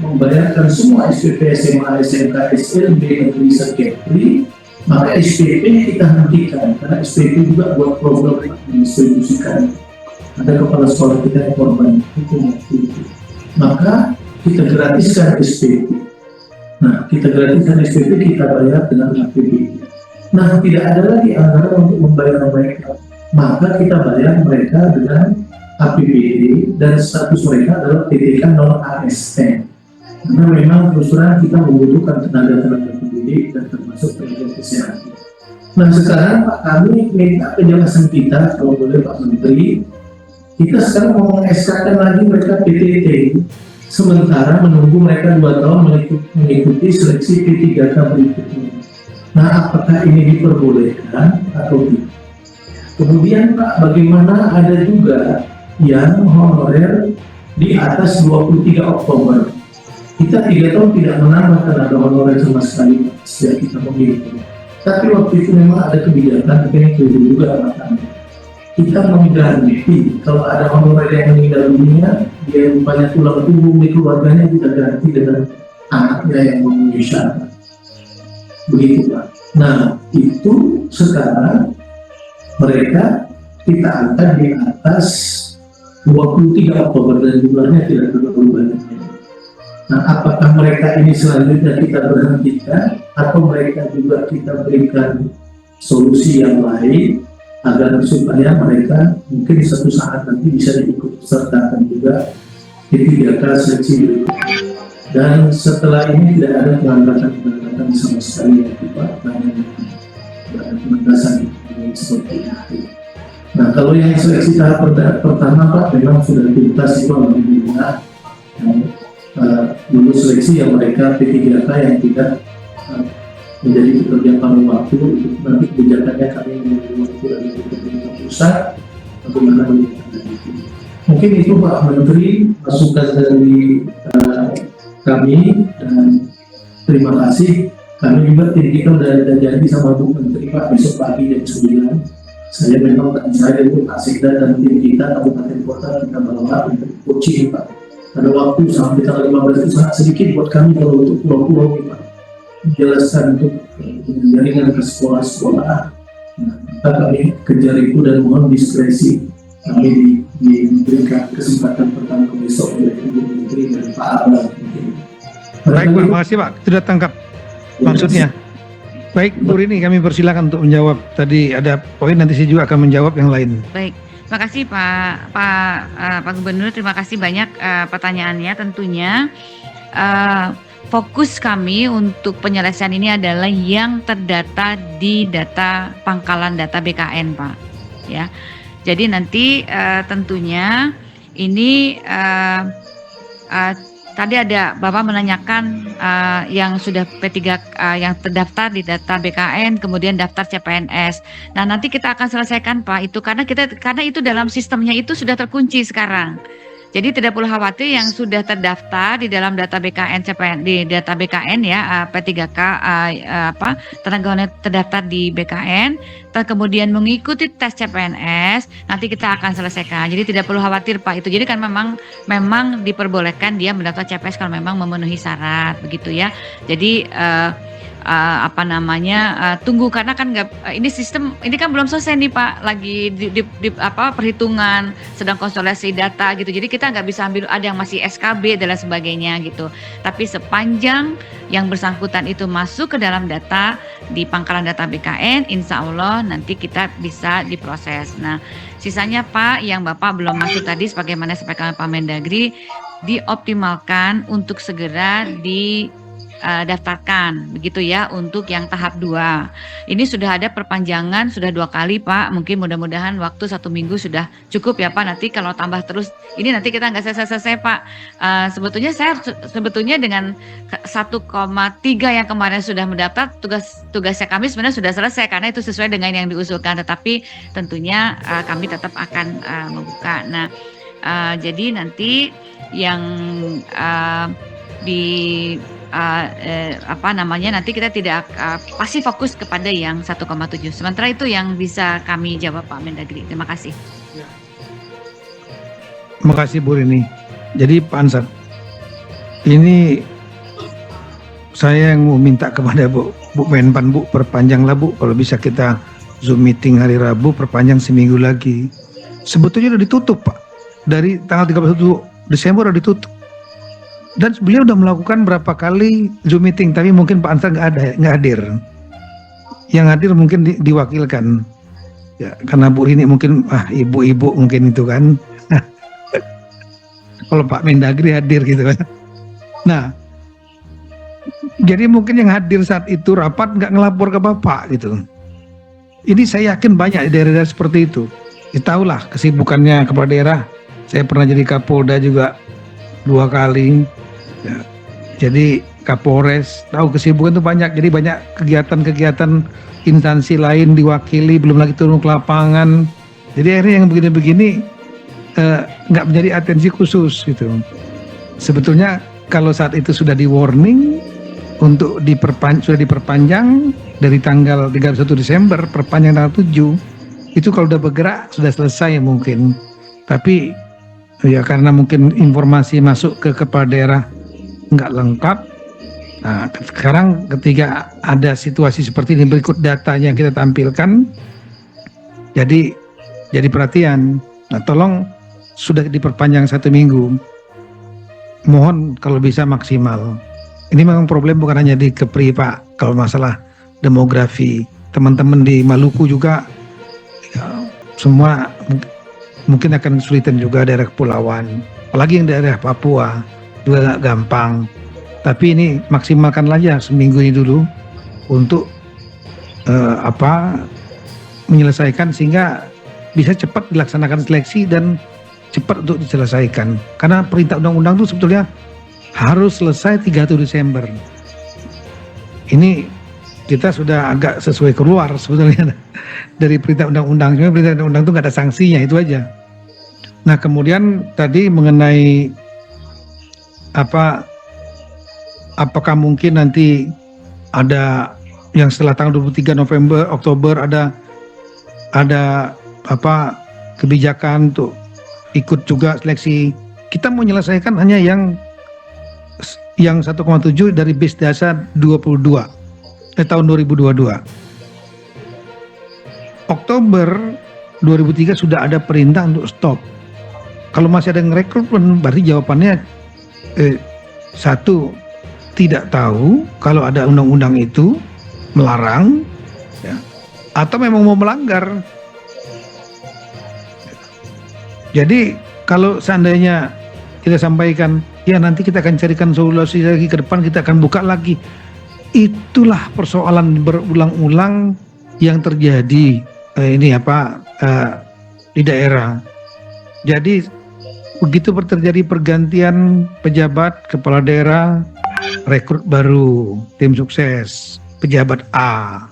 membayarkan semua SPP SMA, SMK, SLB, negeri, Kepri, maka SPP kita hentikan karena SPP juga buat program didistribusikan. Ada kepala sekolah kita yang korban hukum waktu itu. Maka kita gratiskan SPP. Nah, kita gratiskan SPP, kita bayar dengan APBD. Nah, tidak ada lagi anggaran untuk membayar mereka. Maka kita bayar mereka dengan APBD dan status mereka adalah PTK non ASN. Karena memang terus terang kita membutuhkan tenaga-tenaga pendidik dan termasuk tenaga kesehatan. Nah, sekarang Pak, kami minta penjelasan kita, kalau boleh Pak Menteri, kita sekarang mau mengeskakan lagi mereka PTT, sementara menunggu mereka 2 tahun mengikuti seleksi P3K berikutnya. Nah, apakah ini diperbolehkan atau tidak? Kemudian Pak, bagaimana ada juga yang honorer di atas 23 Oktober? Kita 3 tahun tidak menambah tenaga honorer sama sekali sejak kita memiliki. Tapi waktu itu memang ada kebijakan, tapi ini keliru juga makanya. Kita mengganti, kalau ada honorer yang meninggal dunia, dia rupanya tulang punggung di keluarganya, kita ganti dengan anaknya yang memenuhi syarat. Begitu Pak. Nah, itu sekarang mereka kita angkat di atas 23 Oktober dan jumlahnya tidak terlalu banyak. Nah, apakah mereka ini selanjutnya kita berhentikan atau mereka juga kita berikan solusi yang lain agar supaya mereka mungkin suatu saat nanti bisa diikut sertakan juga P3K seleksi berikutnya. Dan setelah ini tidak ada pelanggaran sama sekali ya Pak, karena tidak ada penegasan seperti itu. Nah, kalau yang seleksi tahap pertama Pak memang sudah tuntas itu alhamdulillah. Dulu seleksi yang mereka P3K yang tidak menjadi pekerja paruh waktu, itu nanti kebijakannya kami menunggu dari pemerintah pusat bagaimana meningkatkan itu. Mungkin itu Pak Menteri masukan dari kami, dan terima kasih. Kami juga kita udah janji sama Bu Menteri Pak besok pagi jam 9. Saya memang tadi saya untuk Asekda dan tim kita kabupaten kota kita bawa untuk coaching Pak. Pada waktu sampai tanggal 15 itu sangat sedikit buat kami kalau untuk pulau-pulau ini Pak. Menjelaskan untuk jaringan ke sekolah-sekolah. Nah, kita kami kejar itu dan mohon diskresi. Kami diberikan kesempatan pertama besok oleh Ibu Menteri dan Pak Abang. Baik Pak, makasih Pak, sudah tangkap maksudnya. Baik Bu Rini, kami persilakan untuk menjawab. Tadi ada poin, nanti saya juga akan menjawab yang lain. Baik, terima kasih Pak Gubernur, terima kasih banyak pertanyaannya. Tentunya fokus kami untuk penyelesaian ini adalah yang terdata di data pangkalan data BKN Pak. Ya, jadi nanti tentunya ini tadi ada Bapak menanyakan yang sudah P3 yang terdaftar di data BKN, kemudian daftar CPNS. Nah, nanti kita akan selesaikan Pak itu karena itu dalam sistemnya itu sudah terkunci sekarang. Jadi tidak perlu khawatir yang sudah terdaftar di dalam data BKN CPN di data BKN ya P3K tenaga honorer terdaftar di BKN, kemudian mengikuti tes CPNS, nanti kita akan selesaikan. Jadi tidak perlu khawatir Pak itu. Jadi kan memang diperbolehkan dia mendaftar CPNS kalau memang memenuhi syarat begitu ya. Jadi tunggu karena kan ini sistem ini kan belum selesai nih Pak, lagi di perhitungan, sedang konsolidasi data gitu. Jadi kita nggak bisa ambil ada yang masih SKB dan lain sebagainya gitu. Tapi sepanjang yang bersangkutan itu masuk ke dalam data di pangkalan data BKN, insya Allah nanti kita bisa diproses. Nah, sisanya Pak yang Bapak belum masuk tadi, sebagaimana disampaikan Pak Mendagri, dioptimalkan untuk segera daftarkan begitu ya untuk yang tahap 2. Ini sudah ada perpanjangan sudah 2 kali Pak, mungkin mudah-mudahan waktu 1 minggu sudah cukup ya Pak. Nanti kalau tambah terus ini nanti kita nggak selesai Pak. Sebetulnya dengan 1,3 yang kemarin sudah mendaftar, tugasnya kami sebenarnya sudah selesai karena itu sesuai dengan yang diusulkan, tetapi tentunya kami tetap akan membuka. Nah, jadi nanti yang nanti kita tidak pasti fokus kepada yang 1,7. Sementara itu yang bisa kami jawab Pak Mendagri. Terima kasih. Terima kasih Bu Rini. Jadi Pak Ansar, ini saya yang mau minta kepada Bu Menpan, Bu, perpanjanglah Bu, kalau bisa kita Zoom meeting hari Rabu, perpanjang seminggu lagi. Sebetulnya udah ditutup Pak, dari tanggal 31 Desember udah ditutup. Dan beliau udah melakukan berapa kali Zoom meeting, tapi mungkin Pak Ansar nggak hadir. Yang hadir mungkin diwakilkan. Ya, karena Bu Rini mungkin ibu-ibu mungkin itu kan. Kalau Pak Mendagri hadir gitu kan. Nah, jadi mungkin yang hadir saat itu rapat nggak ngelapor ke Bapak gitu. Ini saya yakin banyak di daerah-daerah seperti itu. Tahulah kesibukannya kepala daerah. Saya pernah jadi Kapolda juga 2 kali. Ya, jadi Kapolres tahu kesibukan itu banyak, jadi banyak kegiatan-kegiatan instansi lain diwakili, belum lagi turun ke lapangan. Jadi akhirnya yang begini-begini nggak menjadi atensi khusus gitu. Sebetulnya kalau saat itu sudah di warning untuk sudah diperpanjang dari tanggal 31 Desember, perpanjang tanggal 7, itu kalau udah bergerak sudah selesai mungkin. Tapi ya karena mungkin informasi masuk ke kepala daerah nggak lengkap. Nah, sekarang ketika ada situasi seperti ini, berikut datanya yang kita tampilkan, jadi perhatian. Nah, tolong sudah diperpanjang 1 minggu, mohon kalau bisa maksimal. Ini memang problem bukan hanya di Kepri Pak, kalau masalah demografi, teman-teman di Maluku juga ya, semua mungkin akan kesulitan juga, daerah kepulauan, apalagi yang daerah Papua juga nggak gampang. Tapi ini maksimalkan aja seminggu ini dulu untuk menyelesaikan sehingga bisa cepat dilaksanakan seleksi dan cepat untuk diselesaikan. Karena perintah undang-undang itu sebetulnya harus selesai 31 Desember. Ini kita sudah agak sesuai keluar sebetulnya dari perintah undang-undang. Cuma perintah undang-undang itu nggak ada sanksinya, itu aja. Nah kemudian tadi mengenai apakah mungkin nanti ada yang setelah tanggal 23 Oktober ada kebijakan untuk ikut juga seleksi. Kita mau menyelesaikan hanya yang 1,7 dari base dasar 22 tahun 2022. Oktober 2003 sudah ada perintah untuk stop. Kalau masih ada yang rekrutmen, berarti jawabannya satu, tidak tahu kalau ada undang-undang itu melarang, ya, atau memang mau melanggar. Jadi kalau seandainya kita sampaikan, ya nanti kita akan carikan solusi lagi ke depan, kita akan buka lagi. Itulah persoalan berulang-ulang yang terjadi di daerah. Jadi begitu terjadi pergantian pejabat kepala daerah, rekrut baru, tim sukses, pejabat A.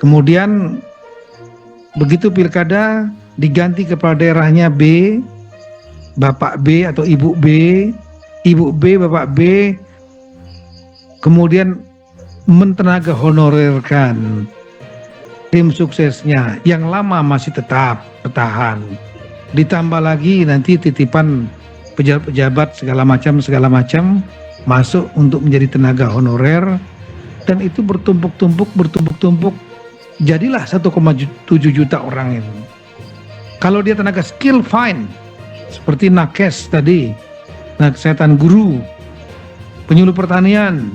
Kemudian begitu pilkada diganti kepala daerahnya B, Bapak B atau Ibu B, Bapak B, kemudian mentenaga honorerkan tim suksesnya yang lama masih tetap bertahan. Ditambah lagi nanti titipan pejabat segala macam masuk untuk menjadi tenaga honorer, dan itu bertumpuk-tumpuk, jadilah 1,7 juta orang ini. Kalau dia tenaga skill, fine, seperti nakes tadi, kesehatan guru, penyuluh pertanian.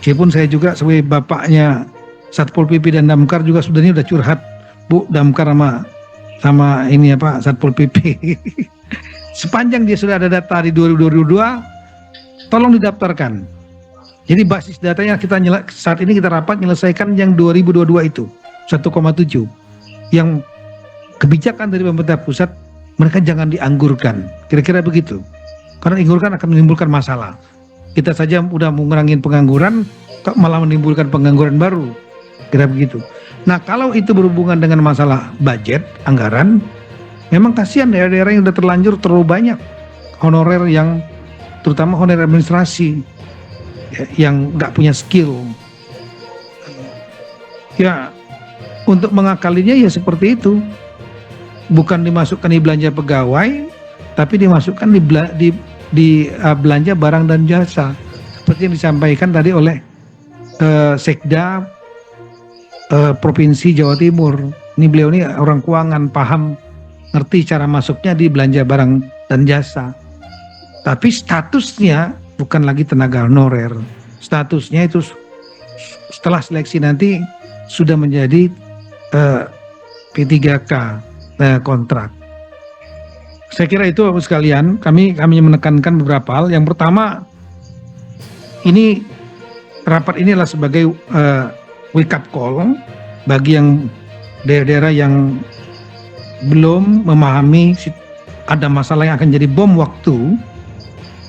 Meskipun saya juga sebagai bapaknya Satpol PP dan Damkar juga sudah curhat, Bu, Damkar sama Satpol PP. Sepanjang dia sudah ada data di 2022, tolong didaftarkan. Jadi basis datanya saat ini kita rapat menyelesaikan yang 2022 itu 1,7. Yang kebijakan dari pemerintah pusat, mereka jangan dianggurkan. Kira-kira begitu. Karena anggurkan akan menimbulkan masalah. Kita saja udah mengurangi pengangguran, kok malah menimbulkan pengangguran baru. Kira begitu. Nah, kalau itu berhubungan dengan masalah budget, anggaran, memang kasihan daerah-daerah yang udah terlanjur terlalu banyak honorer yang, terutama honorer administrasi, ya, yang nggak punya skill. Ya, untuk mengakalinya ya seperti itu. Bukan dimasukkan di belanja pegawai, tapi dimasukkan di belanja barang dan jasa. Seperti yang disampaikan tadi oleh Sekda Provinsi Jawa Timur. Ini beliau ini orang keuangan, paham, ngerti cara masuknya di belanja barang dan jasa. Tapi statusnya bukan lagi tenaga honorer. Statusnya itu setelah seleksi nanti sudah menjadi P3K kontrak. Saya kira itu Bapak sekalian, kami menekankan beberapa hal. Yang pertama, ini rapat ini adalah sebagai wake up call bagi yang daerah-daerah yang belum memahami ada masalah yang akan jadi bom waktu.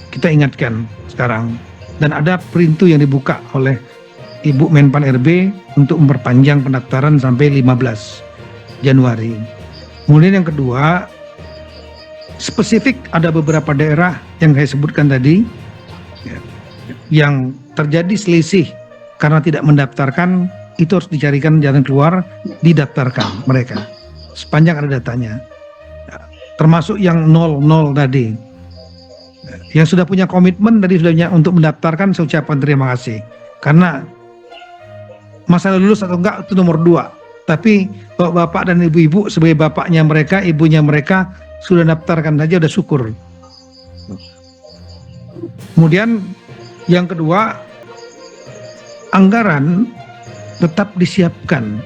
Kita ingatkan sekarang, dan ada perintu yang dibuka oleh Ibu Menpan RB untuk memperpanjang pendaftaran sampai 15 Januari. Kemudian yang kedua, spesifik ada beberapa daerah yang saya sebutkan tadi yang terjadi selisih karena tidak mendaftarkan, itu harus dicarikan jalan keluar, didaftarkan mereka sepanjang ada datanya. Termasuk yang 00 tadi, yang sudah punya komitmen tadi sudah untuk mendaftarkan, saya ucapkan terima kasih, karena masalah lulus atau enggak itu nomor 2. Tapi bapak dan ibu-ibu sebagai bapaknya mereka, ibunya mereka sudah daftarkan saja, udah syukur. Kemudian yang kedua, anggaran tetap disiapkan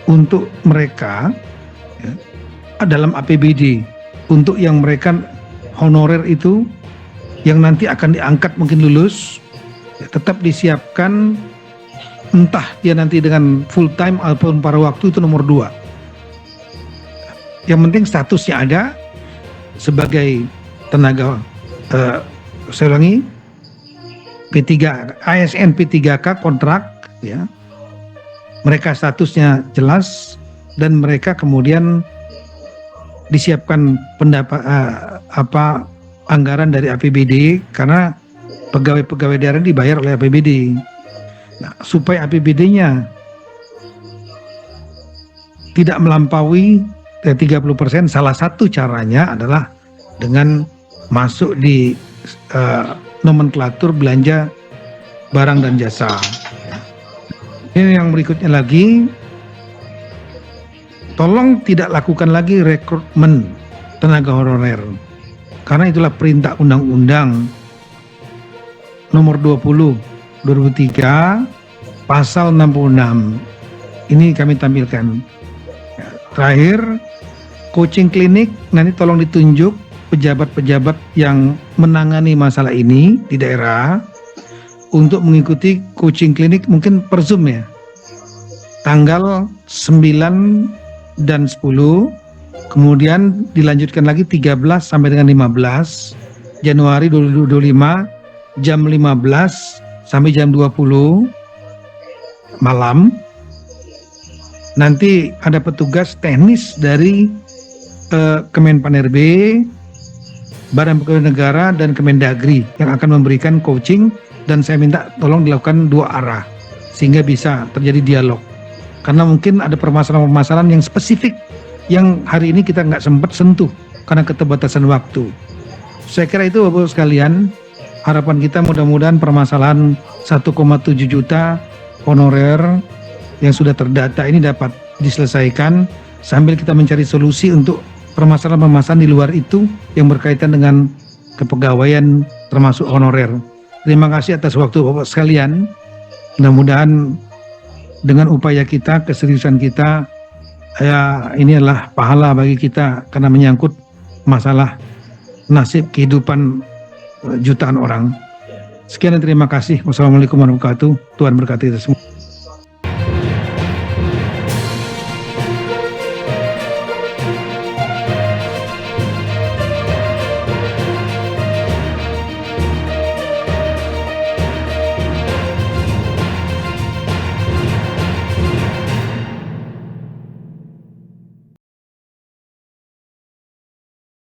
untuk mereka ya, dalam APBD untuk yang mereka honorer itu yang nanti akan diangkat mungkin lulus, ya, tetap disiapkan. Entah dia nanti dengan full time ataupun paruh waktu, itu nomor 2. Yang penting statusnya ada sebagai tenaga saya ulangi, ASN P3K kontrak, ya. Mereka statusnya jelas, dan mereka kemudian disiapkan anggaran dari APBD karena pegawai-pegawai daerah dibayar oleh APBD. Nah, supaya APBD-nya tidak melampaui 30%, salah satu caranya adalah dengan masuk di nomenklatur belanja barang dan jasa. Ini yang berikutnya lagi, tolong tidak lakukan lagi rekrutmen tenaga honorer, karena itulah perintah undang-undang nomor 20 2003 pasal 66. Ini kami tampilkan. Terakhir, coaching klinik, nanti tolong ditunjuk pejabat-pejabat yang menangani masalah ini di daerah untuk mengikuti coaching klinik, mungkin per Zoom ya, tanggal 9 dan 10, kemudian dilanjutkan lagi 13 sampai dengan 15 Januari 2025 jam 15 sampai jam 20 malam. Nanti ada petugas teknis dari Kemenpan RB, Badan Pegawai Negara, dan Kemendagri yang akan memberikan coaching, dan saya minta tolong dilakukan 2 arah sehingga bisa terjadi dialog. Karena mungkin ada permasalahan-permasalahan yang spesifik yang hari ini kita nggak sempat sentuh karena keterbatasan waktu. Saya kira itu Bapak sekalian, harapan kita mudah-mudahan permasalahan 1,7 juta honorer yang sudah terdata ini dapat diselesaikan sambil kita mencari solusi untuk permasalahan-permasalahan di luar itu yang berkaitan dengan kepegawaian termasuk honorer. Terima kasih atas waktu Bapak sekalian. Mudah-mudahan dengan upaya kita, keseriusan kita, ya ini adalah pahala bagi kita karena menyangkut masalah nasib kehidupan jutaan orang. Sekian dan terima kasih. Wassalamualaikum warahmatullahi wabarakatuh. Tuhan berkati kita semua.